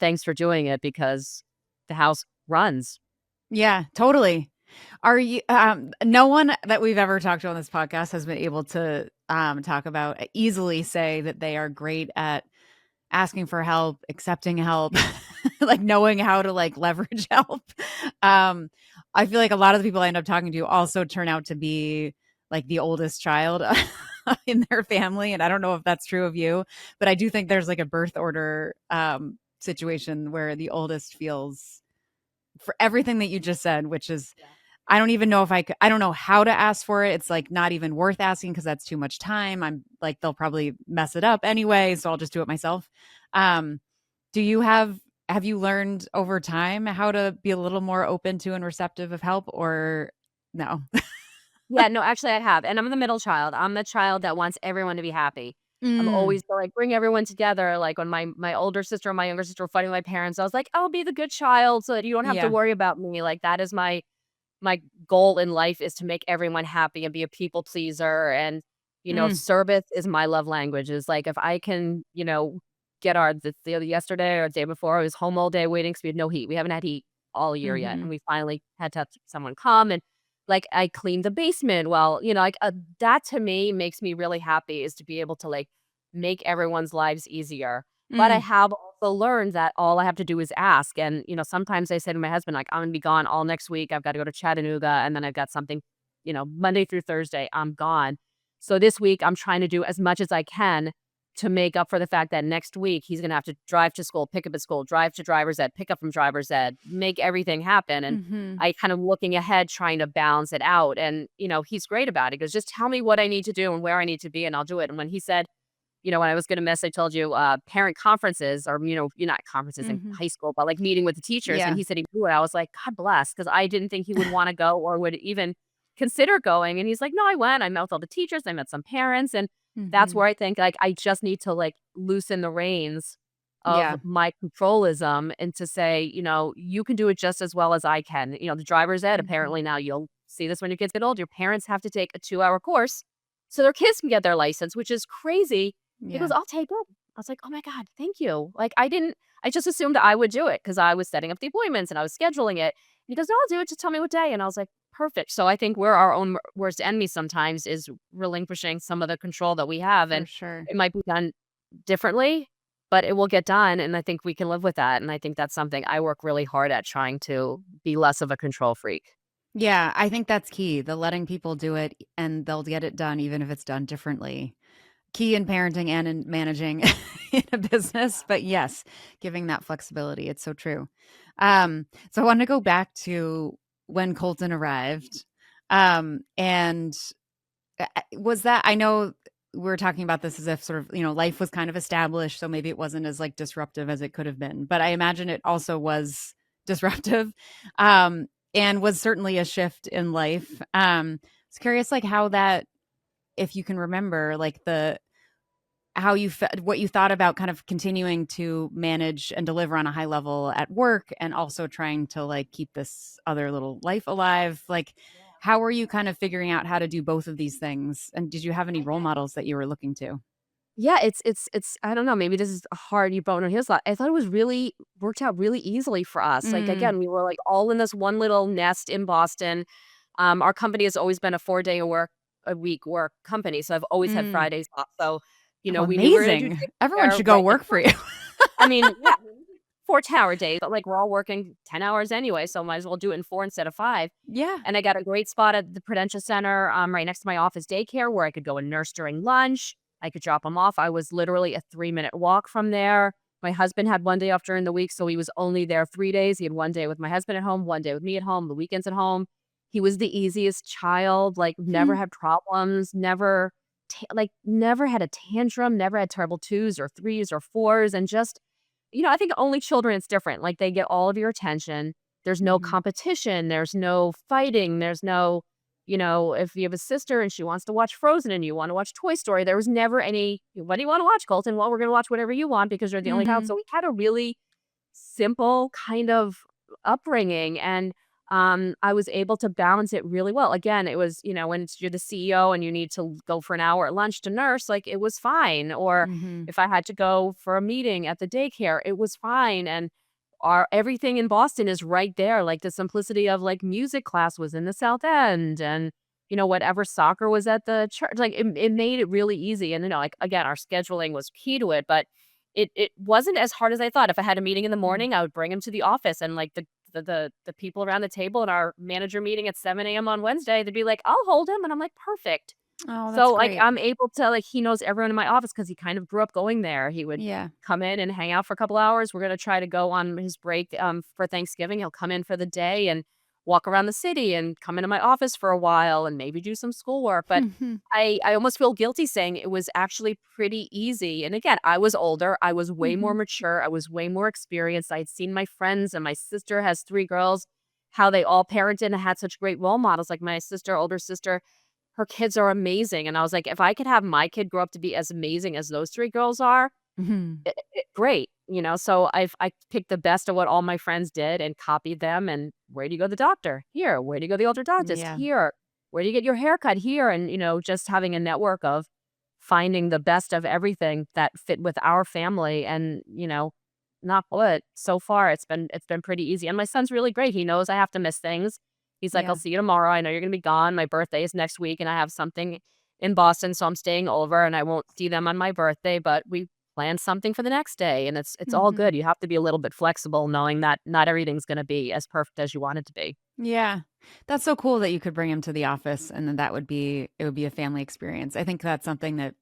thanks for doing it because the house runs. Yeah, totally. Are you no one that we've ever talked to on this podcast has been able to talk about easily say that they are great at asking for help, accepting help, like knowing how to like leverage help. Um, I feel like a lot of the people I end up talking to also turn out to be like the oldest child in their family. And I don't know if that's true of you, but I do think there's like a birth order situation where the oldest feels for everything that you just said, which is Yeah. I don't even know if I could, I don't know how to ask for it. It's like not even worth asking because that's too much time. I'm like, they'll probably mess it up anyway. So I'll just do it myself. Um, do you have you learned over time how to be a little more open to and receptive of help or no? Yeah, no, actually, I have, and I'm the middle child. I'm the child that wants everyone to be happy. I'm Mm, always the, like, bring everyone together, like, when my older sister and my younger sister were fighting with my parents, I was like, "I'll be the good child so that you don't have to yeah. worry about me," like, that is my goal in life is to make everyone happy and be a people pleaser, and, Mm, service is my love language, is like, if I can, get our the other yesterday or the day before, I was home all day waiting because we had no heat. We haven't had heat all year yet, and mhm. we finally had to have someone come, and, like, I cleaned the basement well, like, that to me makes me really happy, is to be able to, like, make everyone's lives easier. But I Mm, have also learned that all I have to do is ask, and, sometimes I say to my husband, like, "I'm gonna be gone all next week, I've gotta go to Chattanooga, and then I've got something, Monday through Thursday, I'm gone." So this week, I'm trying to do as much as I can to make up for the fact that next week he's gonna have to drive to school, pick up at school, drive to driver's ed, pick up from driver's ed, make everything happen, and Mhm. I kind of looking ahead trying to balance it out, and, he's great about it. He goes, "Just tell me what I need to do and where I need to be, and I'll do it." And when he said, when I was gonna miss, I told you, parent conferences or, you're not conferences in Mhm. high school, but, like, meeting with the teachers, and Yeah, he said he would. I was like, "God bless," because I didn't think he would wanna go or would even consider going, and he's like, "No, I went. I met with all the teachers, I met some parents," and that's Mhm. where I think, like, I just need to, like, loosen the reins of Yeah, my controlism and to say, "You can do it just as well as I can." The driver's ed, Mhm. apparently now you'll see this when your kids get old, your parents have to take a 2-hour course so their kids can get their license, which is crazy. He goes, Yeah, "I'll take it." I was like, "Oh my god, thank you." Like, I just assumed I would do it because I was setting up the appointments and I was scheduling it. He goes, "No, I'll do it, just tell me what day." And I was like, "Perfect." So I think we're our own worst enemy sometimes is relinquishing some of the control that we have, for and sure. it might be done differently, but it will get done, and I think we can live with that, and I think that's something I work really hard at trying to be less of a control freak. Yeah, I think that's key, the letting people do it and they'll get it done even if it's done differently. Key in parenting and in managing in a business, but yes, giving that flexibility, it's so true. So I wanted to go back to when Colton arrived, and was that I know we're talking about this as if sort of, life was kind of established, so maybe it wasn't as, like, disruptive as it could have been, but I imagine it also was disruptive, and was certainly a shift in life. I was curious, like, how that if you can remember, like, the how you what you thought about kind of continuing to manage and deliver on a high level at work and also trying to, like, keep this other little life alive. Like, how were you kind of figuring out how to do both of these things? And did you have any role models that you were looking to? Yeah, it's I don't know, maybe this is hard, you bone on his lot. I thought it was really worked out really easily for us. Like, Mm, again, we were, like, all in this one little nest in Boston. Our company has always been a 4-day a week work company, so I've always had mm. Fridays off. So, Oh, we knew we were gonna do amazing. Everyone daycare should go right work for before. you. I mean, yeah, 4 tower days, but, like, we're all working 10 hours anyway, so might as well do it in 4 instead of 5. Yeah. And I got a great spot at the Prudential Center, right next to my office daycare where I could go and nurse during lunch. I could drop him off. I was literally a 3-minute walk from there. My husband had 1 day off during the week, so he was only there 3 days. He had 1 day with my husband at home, 1 day with me at home, the weekends at home. He was the easiest child, like, never Hmm. had problems, never had a tantrum, never had terrible 2s or 3s or 4s, and just I think only children, it's different. Like, they get all of your attention. There's no Mhm. competition. There's no fighting. There's no, if you have a sister and she wants to watch Frozen and you want to watch Toy Story, there was never any, what do you want to watch, Colton? Well, we're going to watch whatever you want because you're the only child. So Mhm. we had a really simple kind of upbringing, and I was able to balance it really well. Again, it was, when you're the CEO and you need to go for an hour at lunch to nurse, like, it was fine. Or Mhm. if I had to go for a meeting at the daycare, it was fine. And our everything in Boston is right there. Like, the simplicity of, like, music class was in the South End, and whatever soccer was at the church. Like, it made it really easy. And like, again, our scheduling was key to it, but it wasn't as hard as I thought. If I had a meeting in the Mm. morning, I would bring him to the office, and, like, the people around the table in our manager meeting at 7 a.m. on Wednesday, they'd be like, "I'll hold him," and I'm like, "Perfect." Oh, that's So, like, great. I'm able to, like, he knows everyone in my office because he kind of grew up going there. He would Yeah. come in and hang out for a couple hours. We're gonna try to go on his break, for Thanksgiving. He'll come in for the day and walk around the city and come into my office for a while and maybe do some schoolwork. But Mhm. I almost feel guilty saying it was actually pretty easy. And again, I was older, I was way more Mhm. mature, I was way more experienced. I'd seen my friends, and my sister has 3 girls, how they all parented and had such great role models. Like, my older sister, her kids are amazing, and I was like, "If I could have my kid grow up to be as amazing as those 3 girls are, Mhm. great," So I picked the best of what all my friends did and copied them. And where do you go to the doctor? Here. Where do you go to the orthodontist? Yeah. Here. Where do you get your hair cut? Here. And, just having a network of finding the best of everything that fit with our family. And, not what so far it's been pretty easy. And my son's really great. He knows I have to miss things. He's like, "I'll Yeah. see you tomorrow. I know you're gonna be gone. My birthday is next week and I have something in Boston, so I'm staying over and I won't see them on my birthday, but we plan something for the next day." And it's all Mhm. good. You have to be a little bit flexible knowing that not everything's gonna be as perfect as you want it to be. Yeah. That's so cool that you could bring him to the office and then it would be a family experience. I think that's something that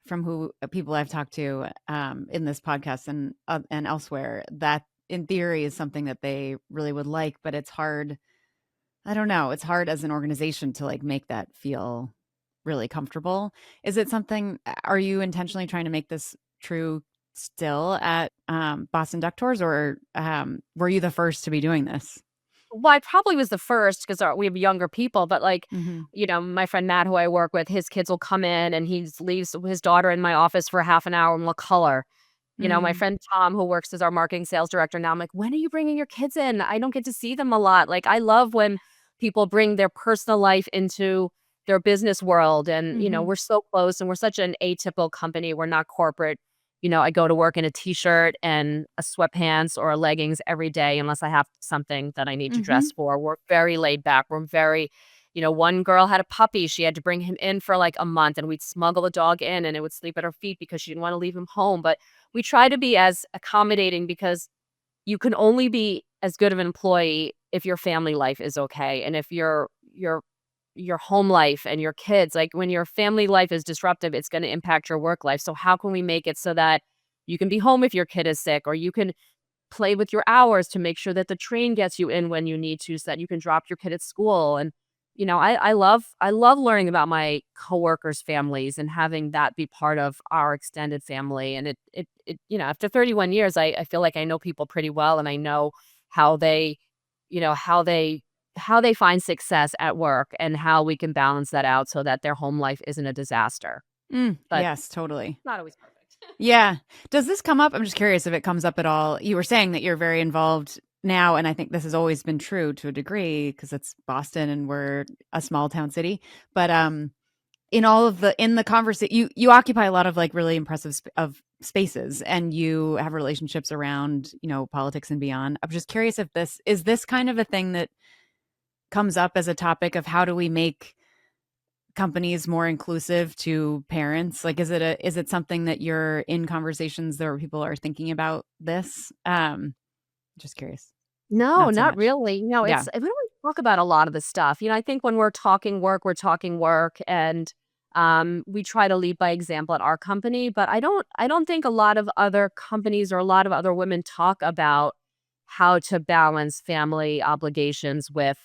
from who people I've talked to in this podcast and elsewhere that in theory is something that they really would like, but it's hard. I don't know. It's hard as an organization to like make that feel really comfortable. Is it something? Are you intentionally trying to make this true still at Boston Duck Tours, or were you the first to be doing this? Well, I probably was the first because we have younger people, but, like, Hmm. my friend Matt, who I work with, his kids will come in and he leaves his daughter in my office for half an hour and we'll color. My Mm, friend Tom, who works as our marketing sales director now, I'm like, "When are you bringing your kids in? I don't get to see them a lot." Like, I love when people bring their personal life into their business world and, hmm. we're so close and we're such an atypical company. We're not corporate. I go to work in a t-shirt and a sweatpants or a leggings every day unless I have something that I need to Hmm. dress for. We're very laid back. We're very one girl had a puppy. She had to bring him in for like a month and we'd smuggle the dog in and it would sleep at her feet because she didn't want to leave him home. But we try to be as accommodating because you can only be as good of an employee if your family life is okay and if your home life and your kids, like when your family life is disruptive, it's going to impact your work life. So how can we make it so that you can be home if your kid is sick or you can play with your hours to make sure that the train gets you in when you need to so that you can drop your kid at school. And, I love learning about my coworkers' families and having that be part of our extended family. And after 31 years, I feel like I know people pretty well and I know how they, you know, how they find success at work and how we can balance that out so that their home life isn't a disaster. But Yes, totally. not always perfect. Yeah. Does this come up? I'm just curious if it comes up at all. You were saying that you're very involved now, and I think this has always been true to a degree because it's Boston and we're a small town city. But in all of the conversation, you occupy a lot of like really impressive of spaces, and you have relationships around politics and beyond. I'm just curious if this kind of a thing that comes up as a topic of how do we make companies more inclusive to parents? Like, is it something that you're in conversations where people are thinking about this? Just curious. No, Not so not much. really. Yeah. We don't really talk about a lot of this stuff. I think when we're talking work and we try to lead by example at our company, but I don't think a lot of other companies or a lot of other women talk about how to balance family obligations with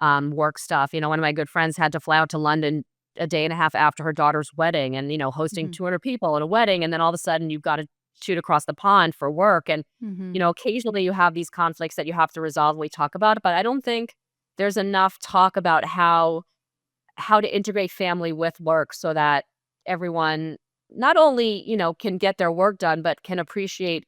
work stuff. One of my good friends had to fly out to London a day and a half after her daughter's wedding and, hosting Hmm. 200 people at a wedding. And then all of a sudden you've got to shoot across the pond for work. And Hmm. occasionally you have these conflicts that you have to resolve and we talk about it, but I don't think there's enough talk about how to integrate family with work so that everyone not only, can get their work done, but can appreciate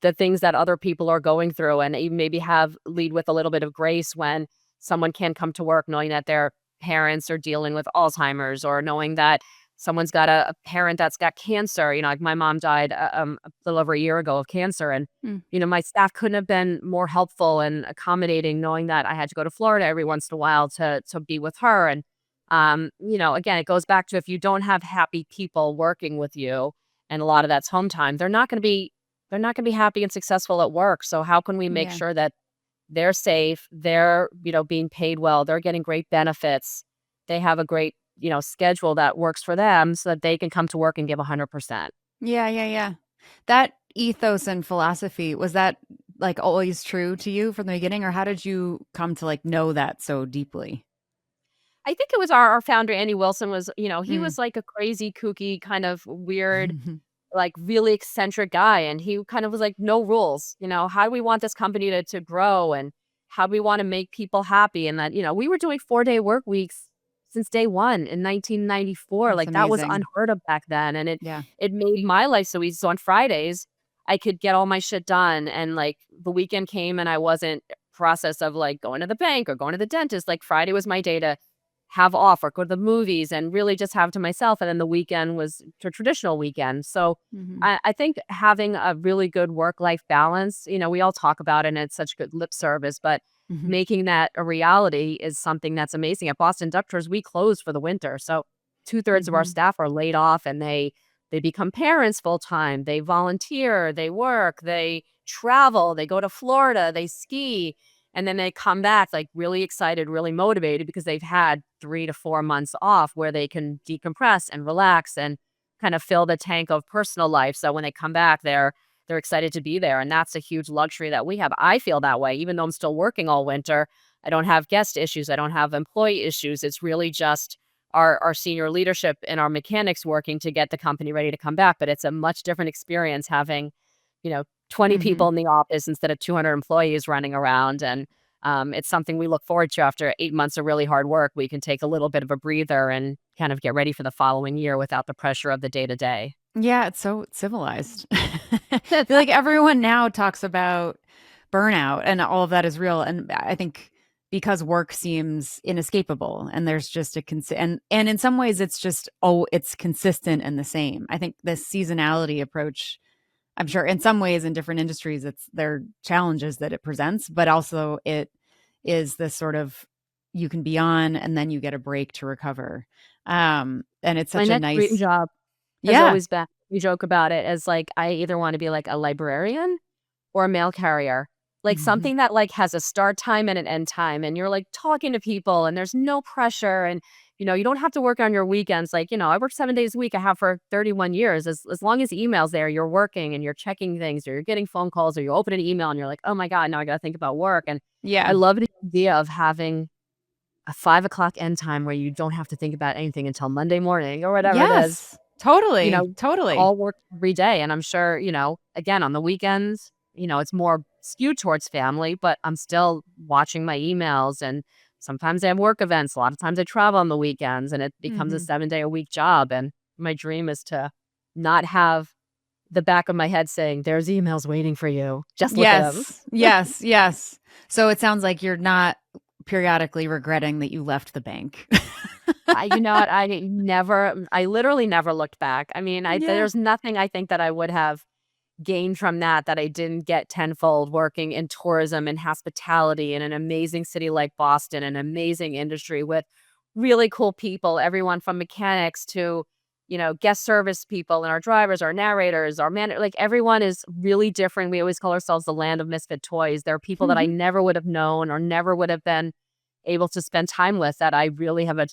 the things that other people are going through and even maybe have lead with a little bit of grace when someone can't come to work knowing that their parents are dealing with Alzheimer's or knowing that someone's got a parent that's got cancer. Like my mom died a little over a year ago of cancer. And, Mm. my staff couldn't have been more helpful and accommodating knowing that I had to go to Florida every once in a while to be with her. And again, it goes back to if you don't have happy people working with you, and a lot of that's home time, they're not gonna be happy and successful at work. So how can we make Yeah. sure that they're safe, they're, being paid well, they're getting great benefits, they have a great, schedule that works for them so that they can come to work and give 100%. Yeah. Yeah. Yeah. That ethos and philosophy, was that like always true to you from the beginning, or how did you come to like know that so deeply? I think it was our founder, Andy Wilson was, he Mm. was like a crazy, kooky, kind of weird like really eccentric guy and he kind of was like no rules, how do we want this company to grow and how do we want to make people happy and that we were doing 4-day work weeks since day one in 1994. That's Like that was amazing. unheard of back then and it Yeah. it made my life so easy. So on Fridays I could get all my shit done and like the weekend came and I wasn't process of like going to the bank or going to the dentist. Like Friday was my day to have off or go to the movies and really just have to myself. And then the weekend was a traditional weekend. So Hmm. I think having a really good work-life balance, we all talk about it and it's such good lip service, but Hmm. making that a reality is something that's amazing. At Boston Duck Tours, we close for the winter. So two-thirds of our Hmm. staff are laid off and they become parents full time. They volunteer, they work, they travel, they go to Florida, they ski, and then they come back like really excited, really motivated because they've had 3 to 4 months off where they can decompress and relax and kind of fill the tank of personal life. So when they come back, they're excited to be there. And that's a huge luxury that we have. I feel that way, even though I'm still working all winter. I don't have guest issues. I don't have employee issues. It's really just our senior leadership and our mechanics working to get the company ready to come back. But it's a much different experience having, 20 Hmm. people in the office instead of 200 employees running around. And it's something we look forward to after 8 months of really hard work. We can take a little bit of a breather and kind of get ready for the following year without the pressure of the day to day. Yeah, it's so civilized. I feel like everyone now talks about burnout and all of that is real. And I think because work seems inescapable and there's just and in some ways it's just, oh, it's consistent and the same. I think this seasonality approach, I'm sure in some ways in different industries, there are challenges that it presents, but also it is this sort of, you can be on and then you get a break to recover. And it's My such a next dream nice, job has yeah. always been, we joke about it as like, I either want to be like a librarian or a mail carrier. Like Mhm. something that like has a start time and an end time and you're like talking to people and there's no pressure and you don't have to work on your weekends. Like, I work 7 days a week. I have for 31 years. As long as email's there, you're working and you're checking things or you're getting phone calls or you open an email and you're like, oh my God, now I gotta think about work. And I Yeah. love the idea of having a 5 o'clock end time where you don't have to think about anything until Monday morning or whatever it is. Yes. You Totally. know, Totally. all work every day, and I'm sure, again, on the weekends, it's more skewed towards family, but I'm still watching my emails, and sometimes I have work events, a lot of times I travel on the weekends, and it becomes a Mhm. 7-day-a-week job, and my dream is to not have the back of my head saying, "There's emails waiting for you. Just look at them." Yes. Yes. Yes. So it sounds like you're not periodically regretting that you left the bank. You know what? I literally never looked back. I mean, Yeah. there's nothing I think that I would have gain from that I didn't get tenfold working in tourism and hospitality in an amazing city like Boston, an amazing industry with really cool people, everyone from mechanics to, guest service people and our drivers, our narrators, our man, like everyone is really different. We always call ourselves the land of misfit toys. There are people that I Mhm. never would have known or never would have been able to spend time with that I really have a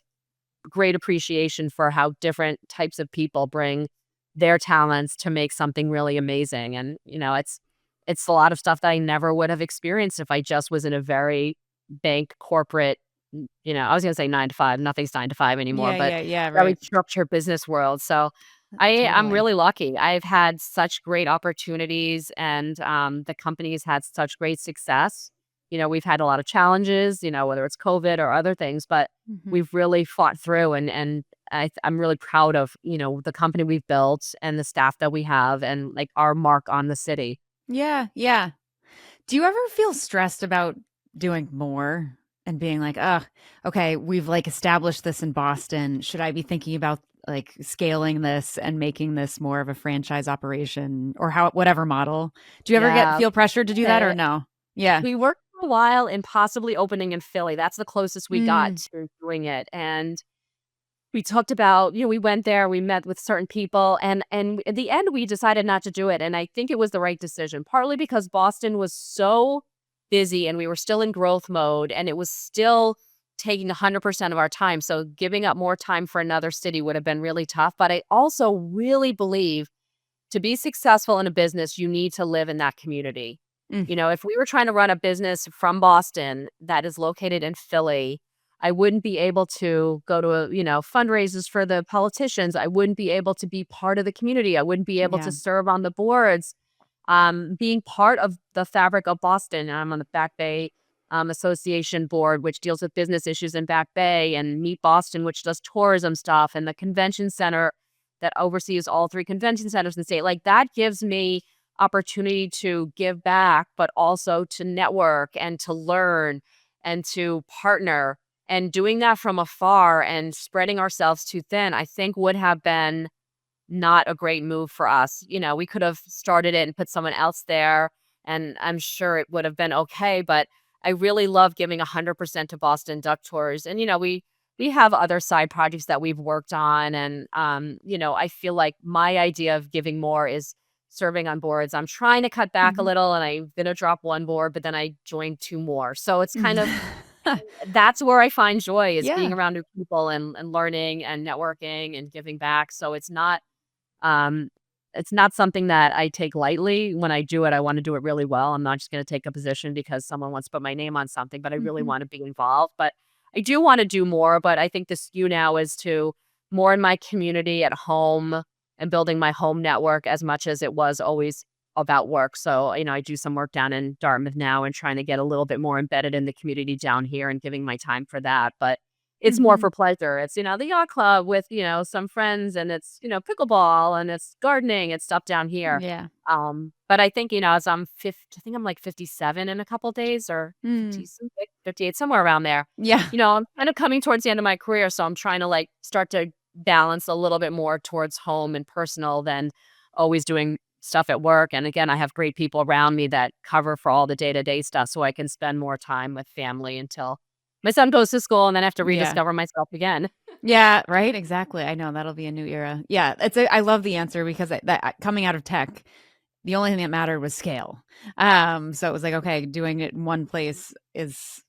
great appreciation for how different types of people bring their talents to make something really amazing. And, it's a lot of stuff that I never would have experienced if I just was in a very bank corporate, I was gonna say 9 to 5, nothing's 9 to 5 anymore, Yeah, but yeah, yeah, very right. structured business world. So I'm Totally. really lucky. I've had such great opportunities and the company's had such great success. We've had a lot of challenges, whether it's COVID or other things, but Mhm. we've really fought through and I'm really proud of, the company we've built and the staff that we have and like our mark on the city. Yeah, yeah. Do you ever feel stressed about doing more and being like, "Ugh, okay, we've like established this in Boston. Should I be thinking about like scaling this and making this more of a franchise operation or how whatever model?" Do you ever get Yeah. feel pressured to do that or It, no? Yeah. we worked for a while in possibly opening in Philly. That's the closest we got Mm, to doing it. And we talked about, we went there, we met with certain people, and at the end, we decided not to do it, and I think it was the right decision, partly because Boston was so busy and we were still in growth mode, and it was still taking 100% of our time, so giving up more time for another city would have been really tough, but I also really believe to be successful in a business, you need to live in that community. mm, If we were trying to run a business from Boston that is located in Philly, I wouldn't be able to go to, fundraisers for the politicians. I wouldn't be able to be part of the community. I wouldn't be able yeah. to serve on the boards. Being part of the fabric of Boston, I'm on the Back Bay Association board, which deals with business issues in Back Bay, and Meet Boston, which does tourism stuff, and the convention center that oversees all three convention centers in the state. Like that gives me opportunity to give back, but also to network and to learn and to partner. And doing that from afar and spreading ourselves too thin, I think would have been not a great move for us. We could have started it and put someone else there, and I'm sure it would have been okay, but I really love giving 100% to Boston Duck Tours. And, we have other side projects that we've worked on, and, I feel like my idea of giving more is serving on boards. I'm trying to cut back a Mhm. little, and I'm gonna drop 1 board, but then I joined 2 more. So it's kind of that's where I find joy is being Yeah. around new people and learning and networking and giving back. So it's not Um, it's not something that I take lightly. When I do it, I want to do it really well. I'm not just going to take a position because someone wants to put my name on something, but I really Mhm. want to be involved. But I do want to do more. But I think the skew now is to more in my community at home and building my home network as much as it was always about work. So, I do some work down in Dartmouth now and trying to get a little bit more embedded in the community down here and giving my time for that. But it's more Mhm. for pleasure. It's, the yacht club with, some friends and it's, pickleball and it's gardening and stuff down here. Yeah. But I think, as I'm 50, I think I'm like 57 in a couple days or Mm. 56, 58, somewhere around there. Yeah. I'm kind of coming towards the end of my career. So I'm trying to like start to balance a little bit more towards home and personal than always doing stuff at work. And again, I have great people around me that cover for all the day-to-day stuff so I can spend more time with family until my son goes to school and then I have to Yeah. rediscover myself again. Yeah, right, exactly. I know that'll be a new era. Yeah, I love the answer because coming out of tech, the only thing that mattered was scale. So it was like, okay, doing it in one place is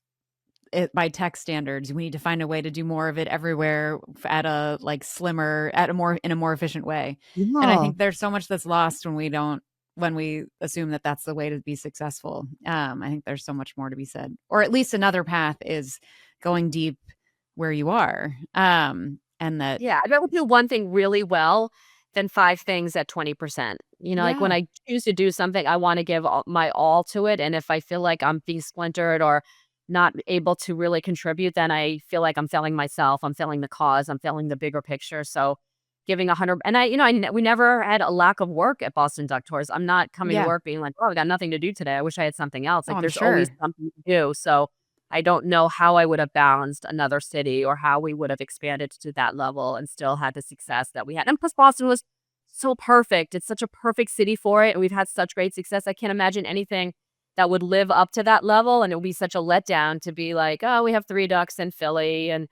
it by tech standards. We need to find a way to do more of it everywhere at a like slimmer, at a more in a more efficient way. And I Yeah. think there's so much that's lost when we assume that that's the way to be successful. I think there's so much more to be said, or at least another path is going deep where you are. And that, Yeah, I'd rather do one thing really well than 5 things at 20%. Like, when yeah, I choose to do something, I wanna give my all to it, and if I feel like I'm being splintered or not able to really contribute, then I feel like I'm failing myself, I'm failing the cause, I'm failing the bigger picture, so giving 100 and we never had a lack of work at Boston Duck Tours. I'm not coming to yeah. work being like, "Oh, I got nothing to do today. I wish I had something else." Oh, Like, I'm there's always sure. something to do, so I don't know how I would have balanced another city or how we would have expanded to that level and still had the success that we had. And plus, Boston was so perfect. It's such a perfect city for it. And we've had such great success. I can't imagine anything that would live up to that level. And it would be such a letdown to be like, oh, we have 3 ducks in Philly and,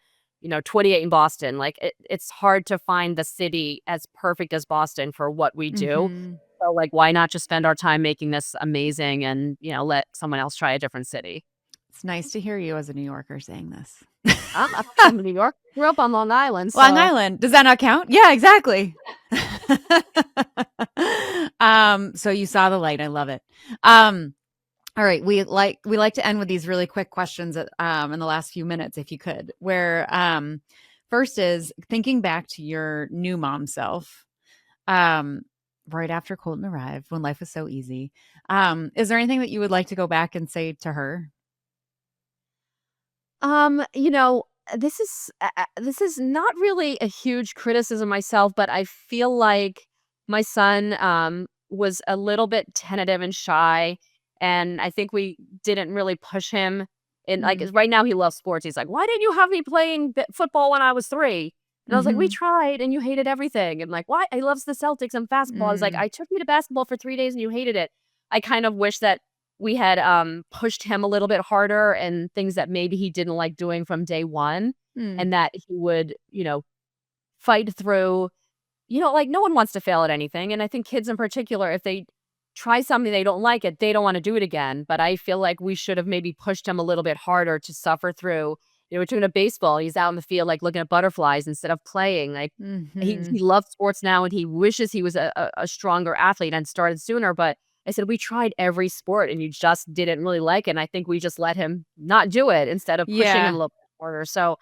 28 in Boston. Like, it's hard to find the city as perfect as Boston for what we do. Mhm. So, like, why not just spend our time making this amazing and, let someone else try a different city? It's nice to hear you as a New Yorker saying this. I'm from New York. Grew up on Long Island, Long so Island, does that not count? Yeah, exactly. So you saw the light, I love it. Um, all right, we like to end with these really quick questions in the last few minutes, if you could, where first is thinking back to your new mom self, um, right after Colton arrived, when life was so easy. Is there anything that you would like to go back and say to her? You know, this is not really a huge criticism myself, but I feel like my son was a little bit tentative and shy, and I think we didn't really push him. And like Mm. right now, he loves sports. He's like, "Why didn't you have me playing football when I was 3?" And I was like, "We Mhm. tried, and you hated everything." And like, "Why? He loves the Celtics and basketball." He's like, Mm. "I took you to basketball for 3 days, and you hated it." I kind of wish that we had, pushed him a little bit harder and things that maybe he didn't like doing from day 1, Mm. and that he would, fight through. Like, no one wants to fail at anything, and I think kids in particular, if they try something they don't like it, they don't wanna do it again, but I feel like we should have maybe pushed him a little bit harder to suffer through. We're doing a baseball, he's out in the field, like, looking at butterflies instead of playing, like, he Mhm. loves sports now, and he wishes he was a stronger athlete and started sooner, but I said, "We tried every sport, and you just didn't really like it," and I think we just let him not do it instead of pushing him a Yeah. little bit harder, so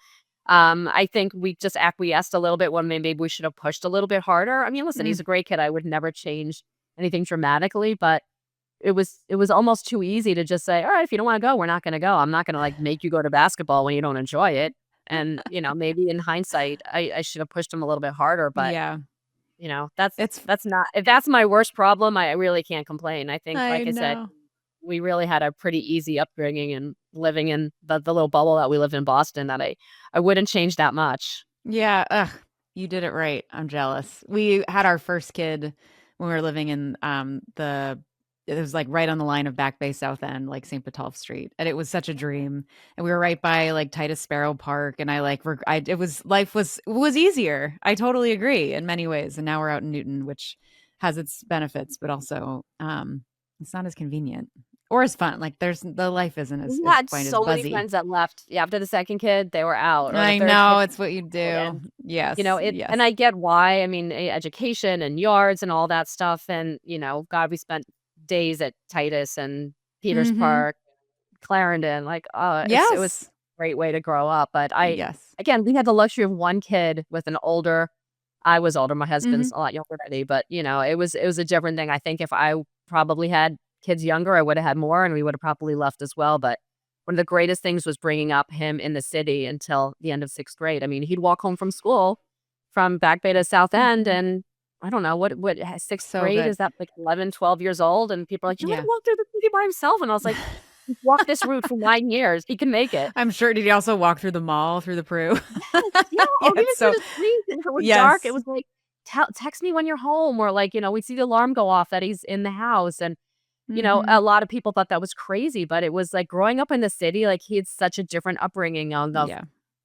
I think we just acquiesced a little bit when maybe we should have pushed a little bit harder. I mean, listen, he's Mm. a great kid. I would never change anything dramatically, but it was almost too easy to just say, "All right, if you don't wanna go, we're not gonna go. I'm not gonna, like, make you go to basketball when you don't enjoy it." And, maybe in hindsight, I should have pushed him a little bit harder, but, Yeah. It's that's not if that's my worst problem, I really can't complain. I think, I like I said, know. we really had a pretty easy upbringing and living in the little bubble that we lived in Boston that I wouldn't change that much. Yeah, ugh, you did it right. I'm jealous. We had our first kid when we were living in the it was like right on the line of Back Bay South End, like St. Botolph Street, and it was such a dream. And we were right by like Titus Sparrow Park, and I like I it was life was easier. I totally agree in many ways. And now we're out in Newton, which has its benefits, but also it's not as convenient or as fun. Like the life isn't We as had quite as so many buzzy. friends that left. Yeah, after the second kid, they were out, or the I third kid know it's what you out, do. and, Yes, and yes. I get why. I mean, education and yards and all that stuff, and, God, we spent days at Titus and Peters Mhm. Park, Clarendon, like, it was Yes. a great way to grow up, but Yes. again, we had the luxury of one kid with an older. I was older, my husband's Mhm. a lot younger than me, but, it was a different thing. I think if I probably had kids younger, I woulda had more, and we woulda probably left as well, but one of the greatest things was bringing up him in the city until the end of 6th grade. I mean, he'd walk home from school from Back Bay to South End, Mhm. and I don't know, what 6th So grade, good. is that, like, 11, 12 years old? And people are like, "You let him Yeah. walk through the city by himself," and I was like, "He's walked this route for 9 years, he can make it." I'm sure did he also walk through the mall, through the Peru? Yes, yeah, Yeah, or even it's through so the streets, and if it was dark, it yes. was like, Text me when you're home," or, like, we'd see the alarm go off that he's in the house, and, a Mhm. lot of people thought that was crazy, but it was, like, growing up in the city, like, he had such a different upbringing of,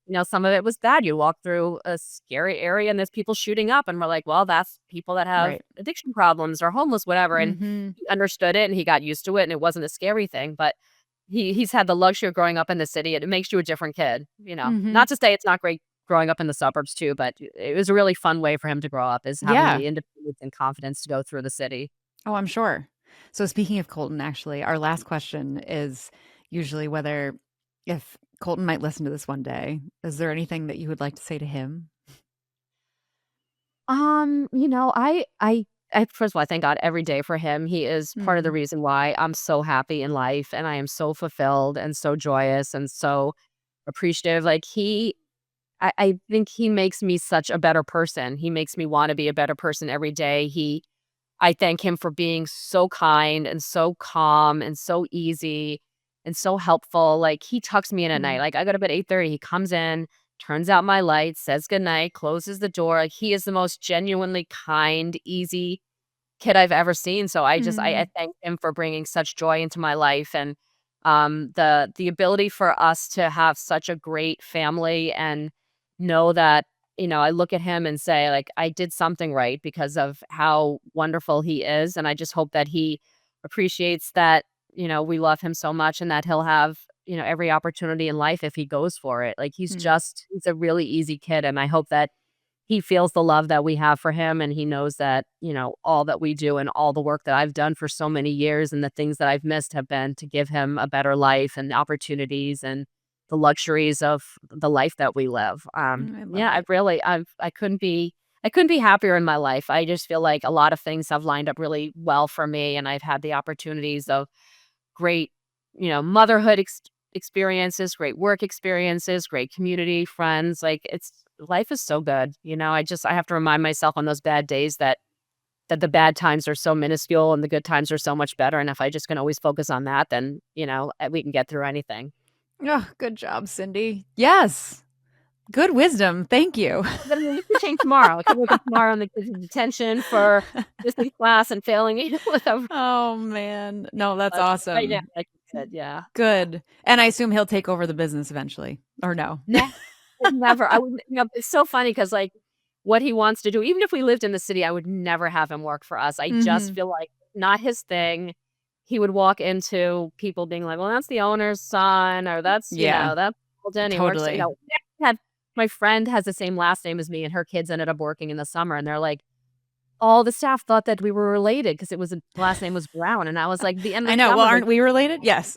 Yeah, some of it was bad. You walk through a scary area and there's people shooting up, and we're like, "Well, that's people that have right. addiction problems or homeless, whatever," and Mhm. he understood it, and he got used to it, and it wasn't a scary thing, but he's had the luxury of growing up in the city, and it makes you a different kid, Mhm. Not to say it's not great growing up in the suburbs too, but it was a really fun way for him to grow up, is having Yeah. the independence and confidence to go through the city. Oh, I'm sure. So speaking of Colton, actually, our last question is usually whether if Colton might listen to this one day, is there anything that you would like to say to him? I first of all, I thank God every day for him. He is part of the Mhm. reason why I'm so happy in life, and I am so fulfilled and so joyous and so appreciative. Like, I think he makes me such a better person. He makes me want to be a better person every day. I thank him for being so kind and so calm and so easy and so helpful. Like, he tucks me in at night. Mm. Like, I go to bed 8:30, he comes in, turns out my lights, says goodnight, closes the door. Like, he is the most genuinely kind, easy kid I've ever seen. So I Mm. thank him for bringing such joy into my life, and the ability for us to have such a great family, and know that, I look at him and say, like, I did something right because of how wonderful he is, and I just hope that he appreciates that, we love him so much, and that he'll have, every opportunity in life if he goes for it. Like, Mm. he's a really easy kid, and I hope that he feels the love that we have for him, and he knows that, all that we do and all the work that I've done for so many years and the things that I've missed have been to give him a better life and opportunities and the luxuries of the life that we live. I love Yeah, it. I couldn't be happier in my life. I just feel like a lot of things have lined up really well for me, and I've had the opportunities of great, motherhood experiences, great work experiences, great community, friends. Like, it's life is so good. I have to remind myself on those bad days that the bad times are so minuscule and the good times are so much better. And if I just can always focus on that, then, we can get through anything. Oh, good job, Cindy. Yes. Good wisdom. Thank you. But I mean, it could change tomorrow. I could wake up tomorrow and the kids in detention for missing class and failing, with a Oh, man. No, that's right now, awesome. like you said, yeah. Good. And I assume he'll take over the business eventually, or no? No, would never. I would it's so funny because, like, what he wants to do, even if we lived in the city, I would never have him work for us. I just Mhm. feel like not his thing. He would walk into people being like, "Well, that's the owner's son," or "That's, Yeah, that's Holden, he works," totally. had my friend has the same last name as me, and her kids ended up working in the summer, and they're like, all the staff thought that we were related because it was the last name was Brown, and I was like, the end I of the know. Well, summer, they aren't we related? Yes.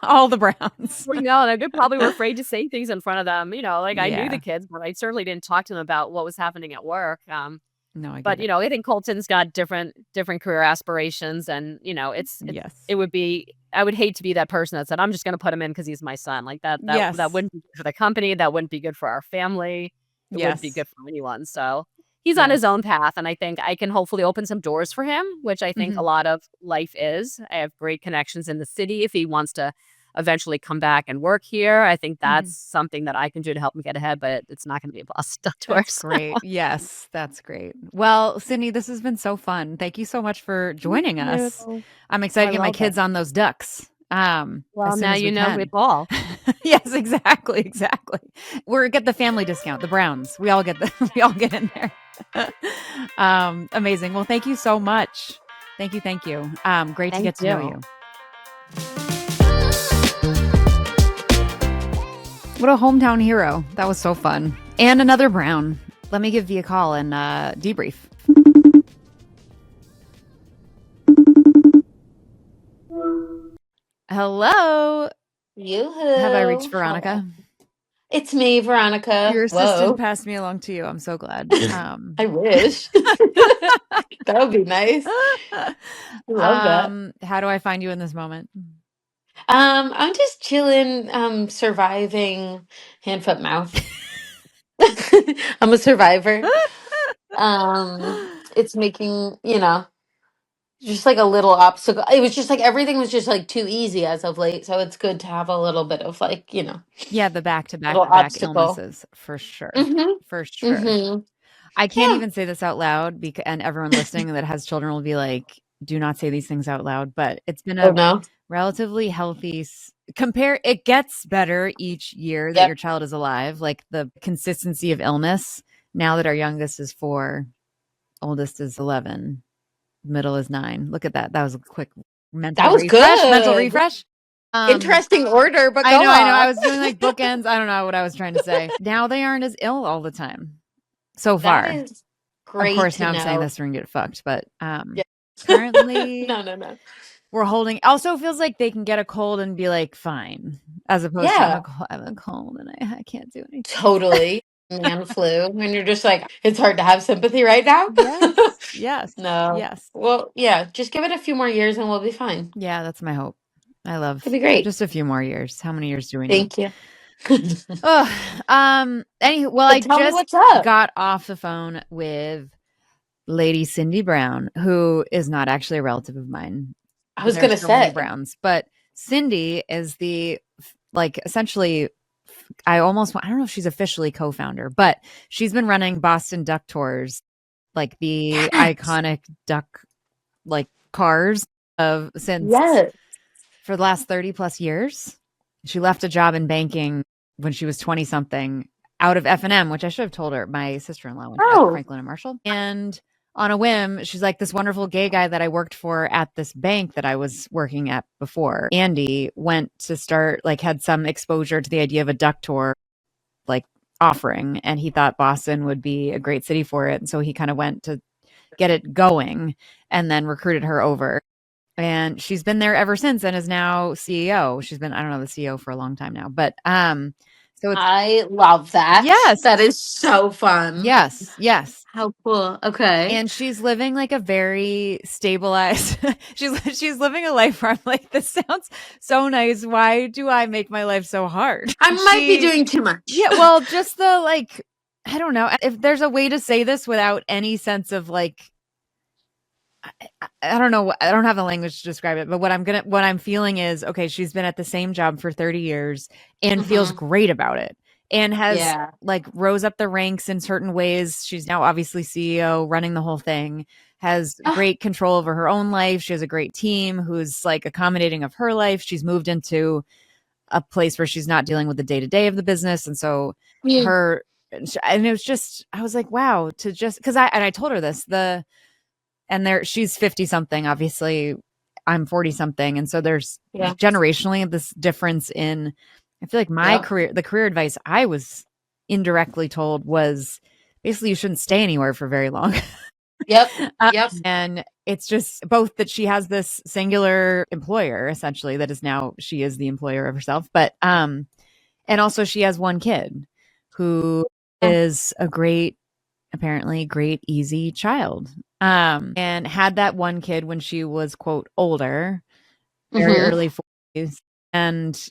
All the Browns. we know, they probably were afraid to say things in front of them, like, I knew the Yeah. kids, but I certainly didn't talk to them about what was happening at work, No, I but, get it. I think Colton's got different career aspirations, and, Yes. it would be I would hate to be that person that said, "I'm just gonna put him in because he's my son," like, that Yes. wouldn't be good for the company, that wouldn't be good for our family, it wouldn't be Yes. good for anyone, so, he's on his Yes. own path, and I think I can hopefully open some doors for him, which I think a Mhm. lot of life is. I have great connections in the city if he wants to eventually come back and work here. I think that's Mhm. something that I can do to help him get ahead, but it's not gonna be a Boston That's doors. great. Yes, that's great. Well, Sydney, this has been so fun. Thank you so much for Thank joining you. us. Oh, I'm excited I to get my love it. kids on those ducks, Well, as soon now as you we know it can. all. Yes, exactly, exactly. We're get the family discount, the Browns. We all get we all get in there. Amazing. Well, thank you so much. Thank you, thank you. Great to Thank get to know you. you. What a hometown hero. That was so fun. And another Brown. Let me give V a call and debrief. Hello. Have I reached Yoo-hoo. Veronica? It's me, Veronica. Your assistant Whoa. passed me along to you. I'm so glad. I wish. That would be nice. I love that. How do I find you in this moment? I'm just chilling, surviving hand, foot, mouth. I'm a survivor. It's making, just like a little obstacle. It was just like everything was just like too easy as of late. So it's good to have a little bit of like, Yeah, the back to back little to back obstacle. illnesses for sure. For Mm-hmm. sure. Mm-hmm. I can't Yeah. even say this out loud and everyone listening that has children will be like, do not say these things out loud. But it's been Oh a no. relatively healthy compare. It gets better each year that Yep. your child is alive. Like the consistency of illness. Now that our youngest is 4, oldest is 11, middle is 9. Look at that. That was a quick mental That was refresh. Mental good. refresh. Interesting order, but I go know. I off. was doing like bookends. I don't know what I was trying to say. Now they aren't as ill all the time so That far. is Of great course, to now I'm saying know. this, we're gonna get fucked, but Yeah. currently No, no, no. we're holding. Also, feels like they can get a cold and be like fine, as opposed to Yeah, I'm a cold and I can't do anything. totally. Man flu. And you're just like, it's hard to have sympathy right now. Yes, yes, No. yes, Well, yeah, just give it a few more years and we'll be fine. yeah. That's my hope. I It'll love be great. just a few more years. How many years do we need? Thank you. Oh, well, I But tell me just what's up. got off the phone with Lady Cindy Brown, who is not actually a relative of mine. I was There's gonna so many say, Browns, but Cindy is the like essentially I don't know if she's officially co-founder, but she's been running Boston Duck Tours, like the yes, iconic duck like cars of since yes. for the last 30 plus years. She left a job in banking when she was 20 something out of F&M, which I should have told her. My sister-in-law went at Oh, Franklin and Marshall. And on a whim, she's like, this wonderful gay guy that I worked for at this bank that I was working at before, Andy, went to start, like, had some exposure to the idea of a duck tour, like, offering. And he thought Boston would be a great city for it. And so he kind of went to get it going and then recruited her over. And she's been there ever since and is now CEO. She's been, I don't know, the CEO for a long time now. But so it's I love that. yes, That is so fun. yes, yes. How cool. Okay. And she's living like a very stabilized she's living a life where I'm like, this sounds so nice. Why do I make my life so hard? I might be She doing too much. yeah, well, just the like I don't know if there's a way to say this without any sense of like I don't know. I don't have the language to describe it, but what I'm feeling is okay. She's been at the same job for 30 years and feels Hmm. great about it, and has Yeah. like rose up the ranks in certain ways. She's now obviously CEO, running the whole thing. Has Oh, great control over her own life. She has a great team who's like accommodating of her life. She's moved into a place where she's not dealing with the day to day of the business, and so yeah. her and it was just I was like, wow, to just because I told her this and there she's 50 something obviously I'm 40 something and so there's Yeah. generationally this difference in I feel like my Yep. career the career advice I was indirectly told was basically you shouldn't stay anywhere for very long. Yep. Yep. And it's just both that she has this singular employer essentially that is now she is the employer of herself but and also she has one kid who is a great apparently great easy child and had that one kid when she was quote older very Hmm. early 40s and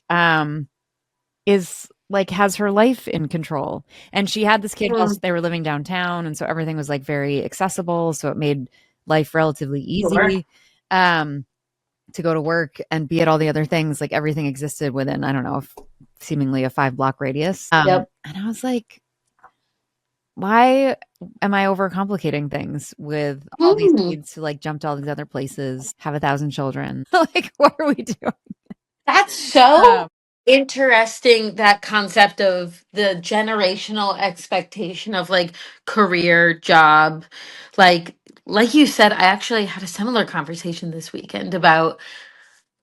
is like has her life in control and she had this kid while Mm, they were living downtown and so everything was like very accessible so it made life relatively sure. easy um to go to work and be at all the other things like everything existed within I don't know seemingly a 5 block radius Yep. and I was like why am I overcomplicating things with all these Mm, needs to like jump to all these other places, have 1,000 children? Like, what are we doing? that's so Um, interesting, that concept of the generational expectation of like career, job. Like like you said, I actually had a similar conversation this weekend about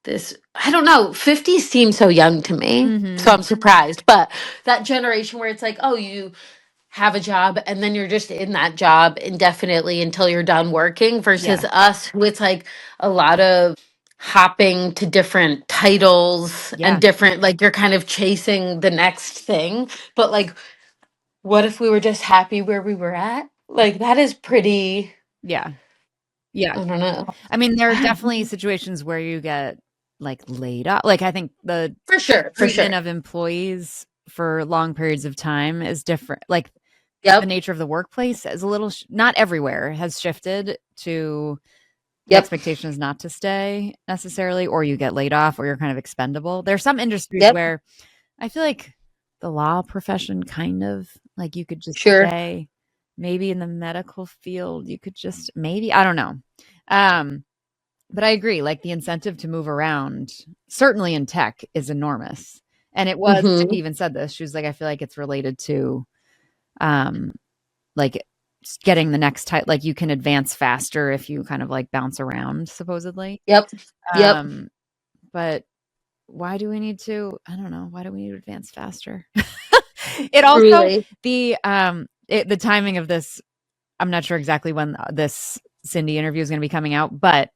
this, I don't know, 50 seems so young to me. So I'm surprised. But that generation where it's like, oh, you have a job and then you're just in that job indefinitely until you're done working versus Yeah. us who it's like a lot of hopping to different titles Yeah. and different, like you're kind of chasing the next thing. But like, what if we were just happy where we were at? Like that is pretty, Yeah. Yeah. I don't know. I mean, there are definitely situations where you get like laid up. Like I think the For sure, for treatment sure. of employees for long periods of time is different. Like the Yep, nature of the workplace is a little not everywhere has shifted to the yep, expectation is not to stay necessarily, or you get laid off, or you're kind of expendable. There's some industries yep, where I feel like the law profession kind of like you could just sure. stay. Maybe in the medical field, you could just maybe I don't know. Um, but I agree, like the incentive to move around, certainly in tech, is enormous. And it was, Cindy Mm-hmm. even said this. She was like, I feel like it's related to um like getting the next type, like you can advance faster if you kind of like bounce around, supposedly. Yep, yep. Um, but why do we need to? I don't know. Why do we need to advance faster? It also Truly. the timing of this, I'm not sure exactly when this Cindy interview is going to be coming out, but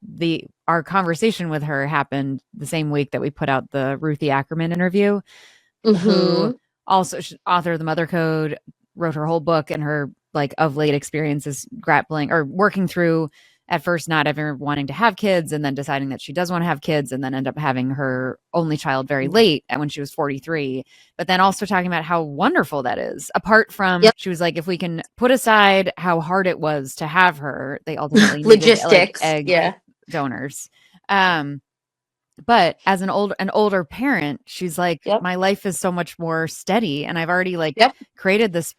our conversation with her happened the same week that we put out the Ruthie Ackerman interview, who Mm-hmm. also author of the Mother Code, wrote her whole book and her like of late experiences grappling or working through at first not ever wanting to have kids and then deciding that she does want to have kids and then end up having her only child very late when she was 43, but then also talking about how wonderful that is. Apart from, Yep. she was like, if we can put aside how hard it was to have her, they ultimately needed like Logistics. egg Yeah. donors. But as an older parent, she's like, Yep. my life is so much more steady and I've already like Yep. created this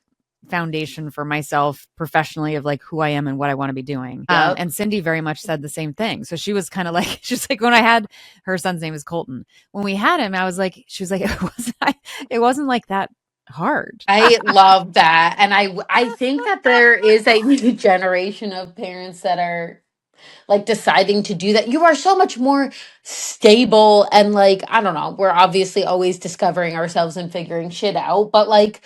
foundation for myself professionally of like who I am and what I want to be doing. Yep. And Cindy very much said the same thing. So she was kind of like, she's like, when I had her son's name is Colton. When we had him, I was like, she was like, it wasn't like that hard. I love that. And I think that there is a new generation of parents that are like deciding to do that. You are so much more stable and like, I don't know, we're obviously always discovering ourselves and figuring shit out, but like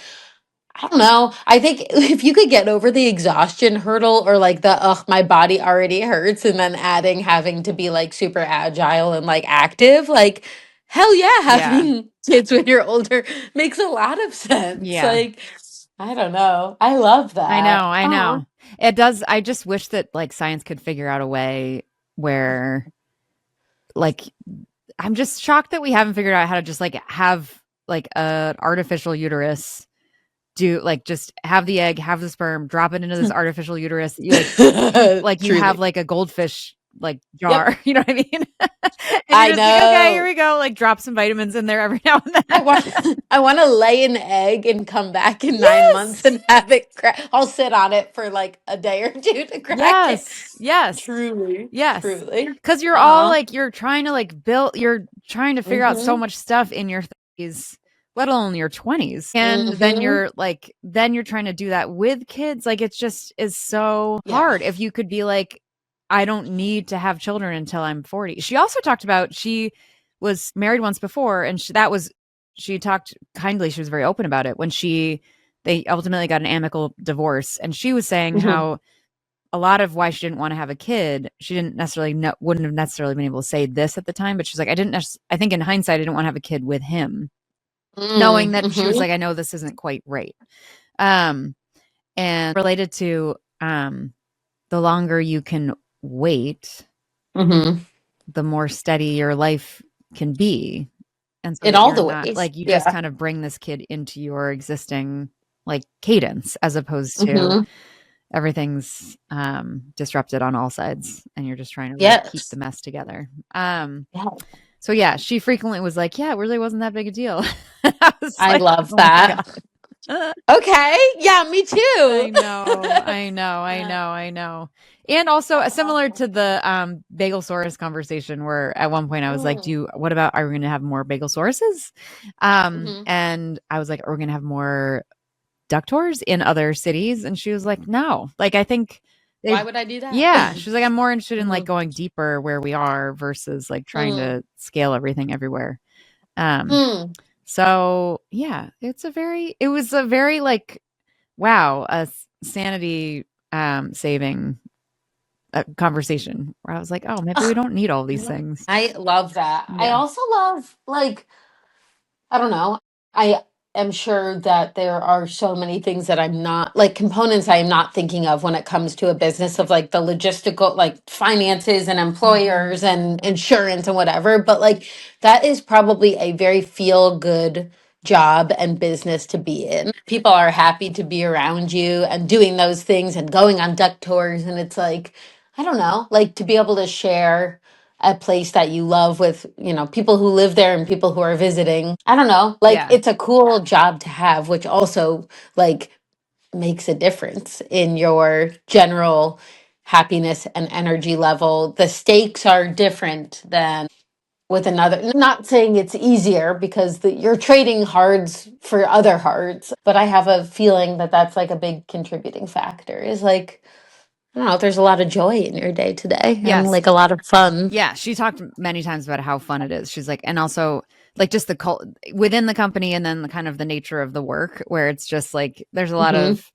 I don't know. I think if you could get over the exhaustion hurdle or like the ugh, my body already hurts, and then adding having to be like super agile and like active, like hell yeah, Yeah. having kids when you're older makes a lot of sense. Yeah. Like, I don't know. I love I know. that. I Oh. know. It does. I just wish that like science could figure out a way where like I'm just shocked that we haven't figured out how to just like have like an artificial uterus, do like just have the egg, have the sperm, drop it into this artificial uterus. You like you have Truly. like a goldfish like Yep. jar, you know what I mean? And you're I just like, okay, here know. we go. Like drop some vitamins in there every now and I then. want I want to lay an egg and come back in 9 months Yes. and have it crack. I'll sit on it for like a day or two to crack it. Yes. Yes. Truly, Yes. truly. Because you're all Oh. like, you're trying to like build, you're trying to figure out so Mm-hmm. much stuff in your 30s, let alone your 20s. And then Mm-hmm. you're like, then you're trying to do that with kids. Like, it's just is so Yeah. hard. If you could be like, I don't need to have children until I'm 40. She also talked about, she was married once before, and she talked kindly. She was very open about it when they ultimately got an amicable divorce. And she was saying Mm-hmm. how a lot of why she didn't want to have a kid, she didn't necessarily know, wouldn't have necessarily been able to say this at the time, but she's like, I think in hindsight, I didn't want to have a kid with him, knowing that she was Mm-hmm. like, I know this isn't quite right. Um, and related to the longer you can wait, Mm-hmm. the more steady your life can be. And so In that all you're the not ways. like, you just Yeah. kind of bring this kid into your existing like cadence, as opposed to Mm-hmm. everything's disrupted on all sides and you're just trying to like keep the Yes. mess together. Yeah. So yeah, she frequently was like, yeah, it really wasn't that big a deal. I was I like, love oh my that. god. Okay. Yeah, me too. I know, I know, I Yeah. know, I know. And also Oh. similar to the Bagelsaurus conversation, where at one point I was like, what about, are we going to have more Bagelsauruses? Mm-hmm. And I was like, are we going to have more duck tours in other cities? And she was like, no. Like, I think Why would I do that? Yeah, she's like, I'm more interested in like Mhm. going deeper where we are versus like trying Mm. to scale everything everywhere. Hmm. So yeah, it was a very like, wow, sanity saving conversation where I was like, oh, maybe we Ugh, don't need all these things. I love that. I Yeah. also love, like, I don't know. I am sure that there are so many things that I'm not, like, components I am not thinking of when it comes to a business, of like the logistical, like finances and employers and insurance and whatever. But like, that is probably a very feel good job and business to be in. People are happy to be around you and doing those things and going on duck tours. And it's like, I don't know, like to be able to share a place that you love with, people who live there and people who are visiting. I don't know, like Yeah. it's a cool job to have, which also like makes a difference in your general happiness and energy level. The stakes are different than with another. Not saying it's easier, because you're trading hards for other hards, but I have a feeling that that's like a big contributing factor, is like, I don't know, there's a lot of joy in your day today and Yes. like a lot of fun. Yeah, she talked many times about how fun it is. She's like, and also like just the within the company, and then the kind of the nature of the work, where it's just like there's a lot Hmm. of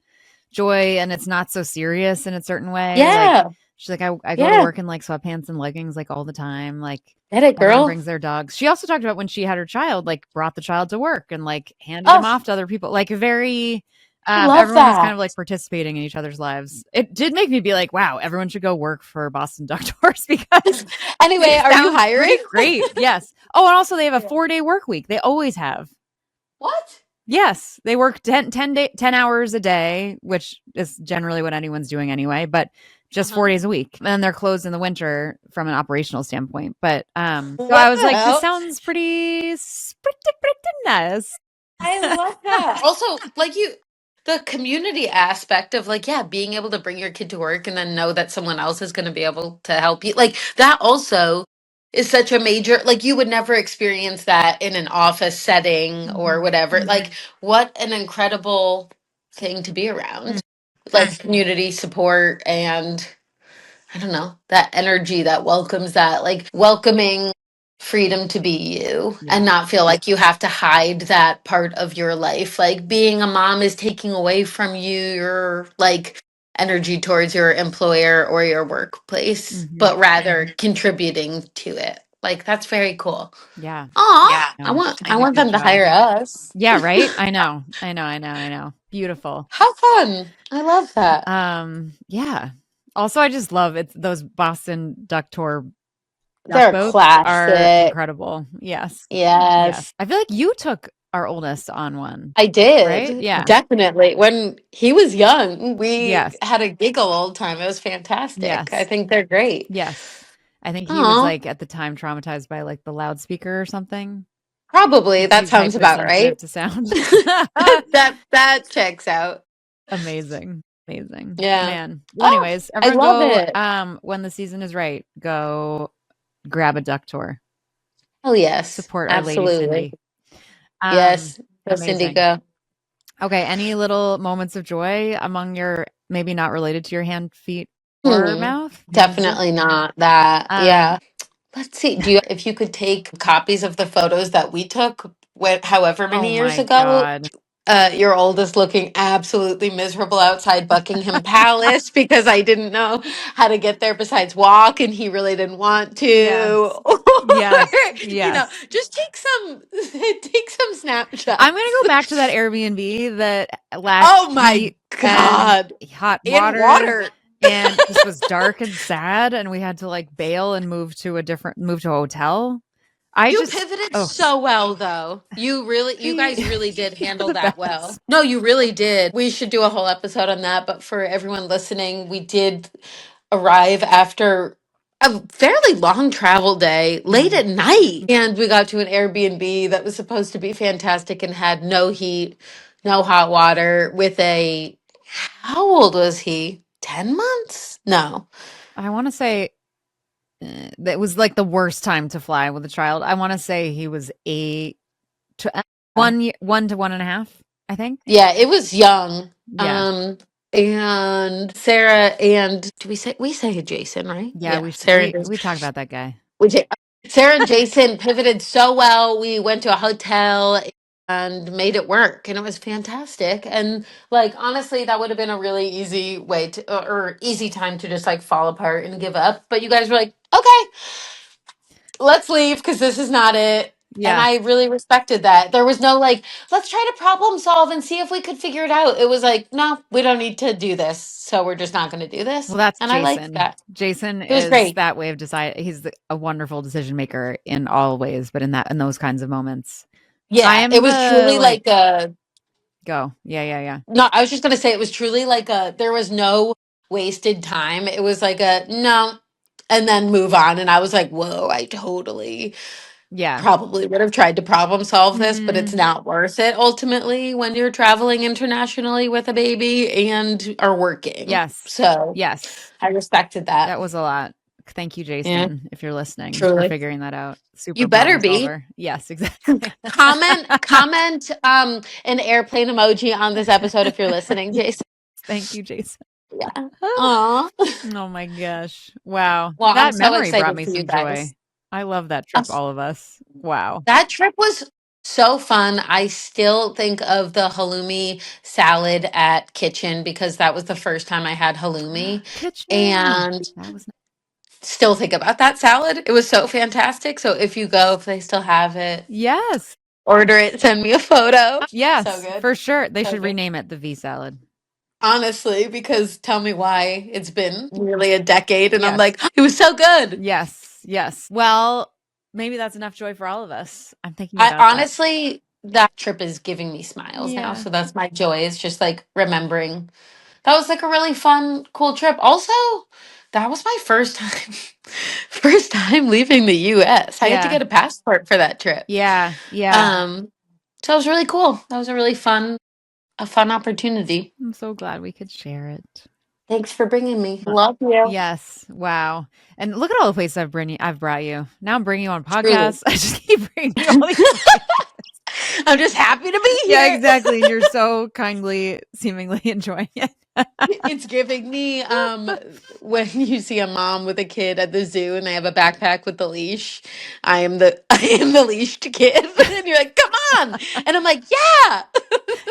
joy and it's not so serious in a certain way. Like Yeah. she's like, I go to Yeah. work in like sweatpants and leggings like all the time. Like Get it, everyone girl. brings their dogs. She also talked about when she had her child, like brought the child to work and like handed him Oh, off to other people. Like very I love everyone was kind of that. like participating in each other's lives. It did make me be like, wow, everyone should go work for Boston Duck Tours because Anyway, it are you sounds hiring? pretty great. Yes. Oh, and also they have a 4-day work week. They always have. What? Yes, they work 10 hours a day, which is generally what anyone's doing anyway, but just 4 Uh-huh. days a week. And then they're closed in the winter from an operational standpoint. But so I What was the like, this hell? sounds pretty nice. I love that. Also, like the community aspect of like, yeah, being able to bring your kid to work and then know that someone else is going to be able to help you. Like that also is such a major, like you would never experience that in an office setting or Mhm. whatever. Like what an incredible thing to be around. Like community support and I don't know, that energy that welcomes that, like welcoming freedom to be you Yeah. and not feel like you have to hide that part of your life. Like being a mom is taking away from you your like energy towards your employer or your workplace, Mhm. but rather contributing to it. Like that's very cool. Yeah. Aw, I No, want they I did a want good them to job. hire us. Yeah, right? I know. I know. I know. I know. Beautiful. How fun. I love that. Yeah. Also, I just love it. Those Boston Duck Tour duck They're a boats are classic. incredible. Yes. Yes. Yes. I feel like you took our oldest on one, I right? did, Yeah. definitely. When he was young, we Yes. had a giggle all the time. It was fantastic. I Yes. think they're great. Yes. I think he was Oh, like at the time traumatized by like the loudspeaker or something. probably. That He's sounds about hypersensitive right. to sound. That checks out. Amazing. Amazing. Yeah. Man. Well, Oh, anyways, I everyone love go it. when the season is right, go grab a duck tour. Oh, yes. Support our lady Absolutely. Cindy. Um, Yes. Go Cindy, amazing. go. Okay, any little moments of joy among your maybe not related to your hand, feet, or Hmm. mouth? Definitely not that. Um, Yeah. Let's see. If you could take copies of the photos that we took, however oh many years my ago, God. your oldest looking absolutely miserable outside Buckingham Palace because I didn't know how to get there besides walk and he really didn't want to. Yes. Or, Yes. Yes. just take some I'm gonna snapshots. go back to that Airbnb that lacked Oh my heat and God. hot In water water. and just was dark and sad and we had to like bail and move to a hotel. I You just pivoted oh so well, though. You we guys really did you're handle the that well. best. No, you really did. We should do a whole episode on that. But for everyone listening, we did arrive after a fairly long travel day, late Mm. at night. And we got to an Airbnb that was supposed to be fantastic and had no heat, no hot water, with how old was he? 10 months? No. I want to say that was like the worst time to fly with a child. I want to say he was to 1 to 1.5, I think. Yeah, it was young. Yeah. and Sarah and do we say Jason, right? Yeah, Yeah, Sarah and Jason. we talk about that guy. Which Sarah and Jason pivoted so well. We went to a hotel and made it work, and it was fantastic. And like honestly, that would have been a really easy way to or easy time to just like fall apart and give up. But you guys were like, okay, let's leave because this is not it. And Yeah. I really respected that. There was no like, let's try to problem solve and see if we could figure it out. It was like, no, we don't need to do this. So we're just not going to do this. Well, that's And I liked Jason. that. Jason It was is great. that way of decide. He's a wonderful decision maker in all ways, but in those kinds of moments, I Yeah, it am was the truly like like a, go. Yeah. no, I was just going to say it was truly like a, there was no wasted time. It was like a, no, and then move on. And I was like, whoa, I totally Yeah. probably would have tried to problem solve this, but it's Mm, not worth it ultimately when you're traveling internationally with a baby and are working. yes. So Yes. I respected that. That was a lot. Thank you, Yeah, Jason, if you're listening, for truly. figuring that out. Super You better problem be. solver. Yes, exactly. Comment an airplane emoji on this episode if you're listening, Yes. Jason. Thank you, Jason. Yeah. Aw. Oh my gosh. Wow. Well, I'm That so memory brought excited me for you some guys. joy. I love that trip, all of us. Wow. That trip was so fun. I still think of the halloumi salad at Kitchen because that was the first time I had halloumi. Kitchen. And That was still think about that salad. It was so fantastic. So if you go, if they still have it, yes. order it, send me a photo. So Yes, good. for sure. They So should good. rename it the V salad. Honestly, because tell me why it's been nearly a decade and I'm Yes. like, it was so good. Yes. Well, maybe that's enough joy for all of us. I'm thinking I about that. honestly, that trip is giving me smiles now. Yeah. So that's my joy, is just like remembering. That was like a really fun, cool trip. Also, that was my first time first time leaving the US. I had to Yeah. get a passport for that trip. Yeah. Um so it was really cool. That was a fun opportunity. I'm so glad we could share it. Thanks for bringing me. Love you. Yes. Wow. And look at all the places I've brought you. Now I'm bringing you on Truly. podcasts. I just keep bringing you all these places. I'm just happy to be Yeah, here. exactly. And you're so kindly, seemingly enjoying it. It's giving me when you see a mom with a kid at the zoo and they have a backpack with the leash. I am the leashed kid. And you're like, come on. And I'm like, yeah.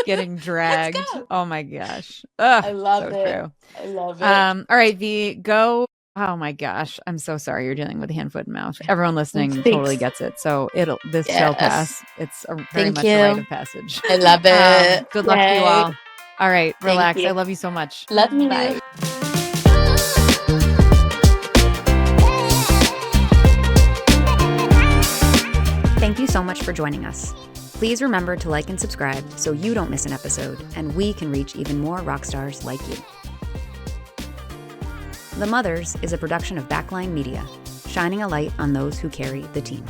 Getting Let's dragged. go. Oh my gosh. Ugh, I love so it. true. I love it. All right, V, go. Oh my gosh. I'm so sorry you're dealing with hand, foot, and mouth. Everyone listening totally Thanks. gets it. So this shall Yes. pass. It's very Thank much a rite you. of passage. I love it. Good luck to you Yay. all. All right, Thank relax. I you. love you so much. Love you. Bye. Thank you so much for joining us. Please remember to like and subscribe so you don't miss an episode and we can reach even more rock stars like you. The Mothers is a production of Backline Media, shining a light on those who carry the team.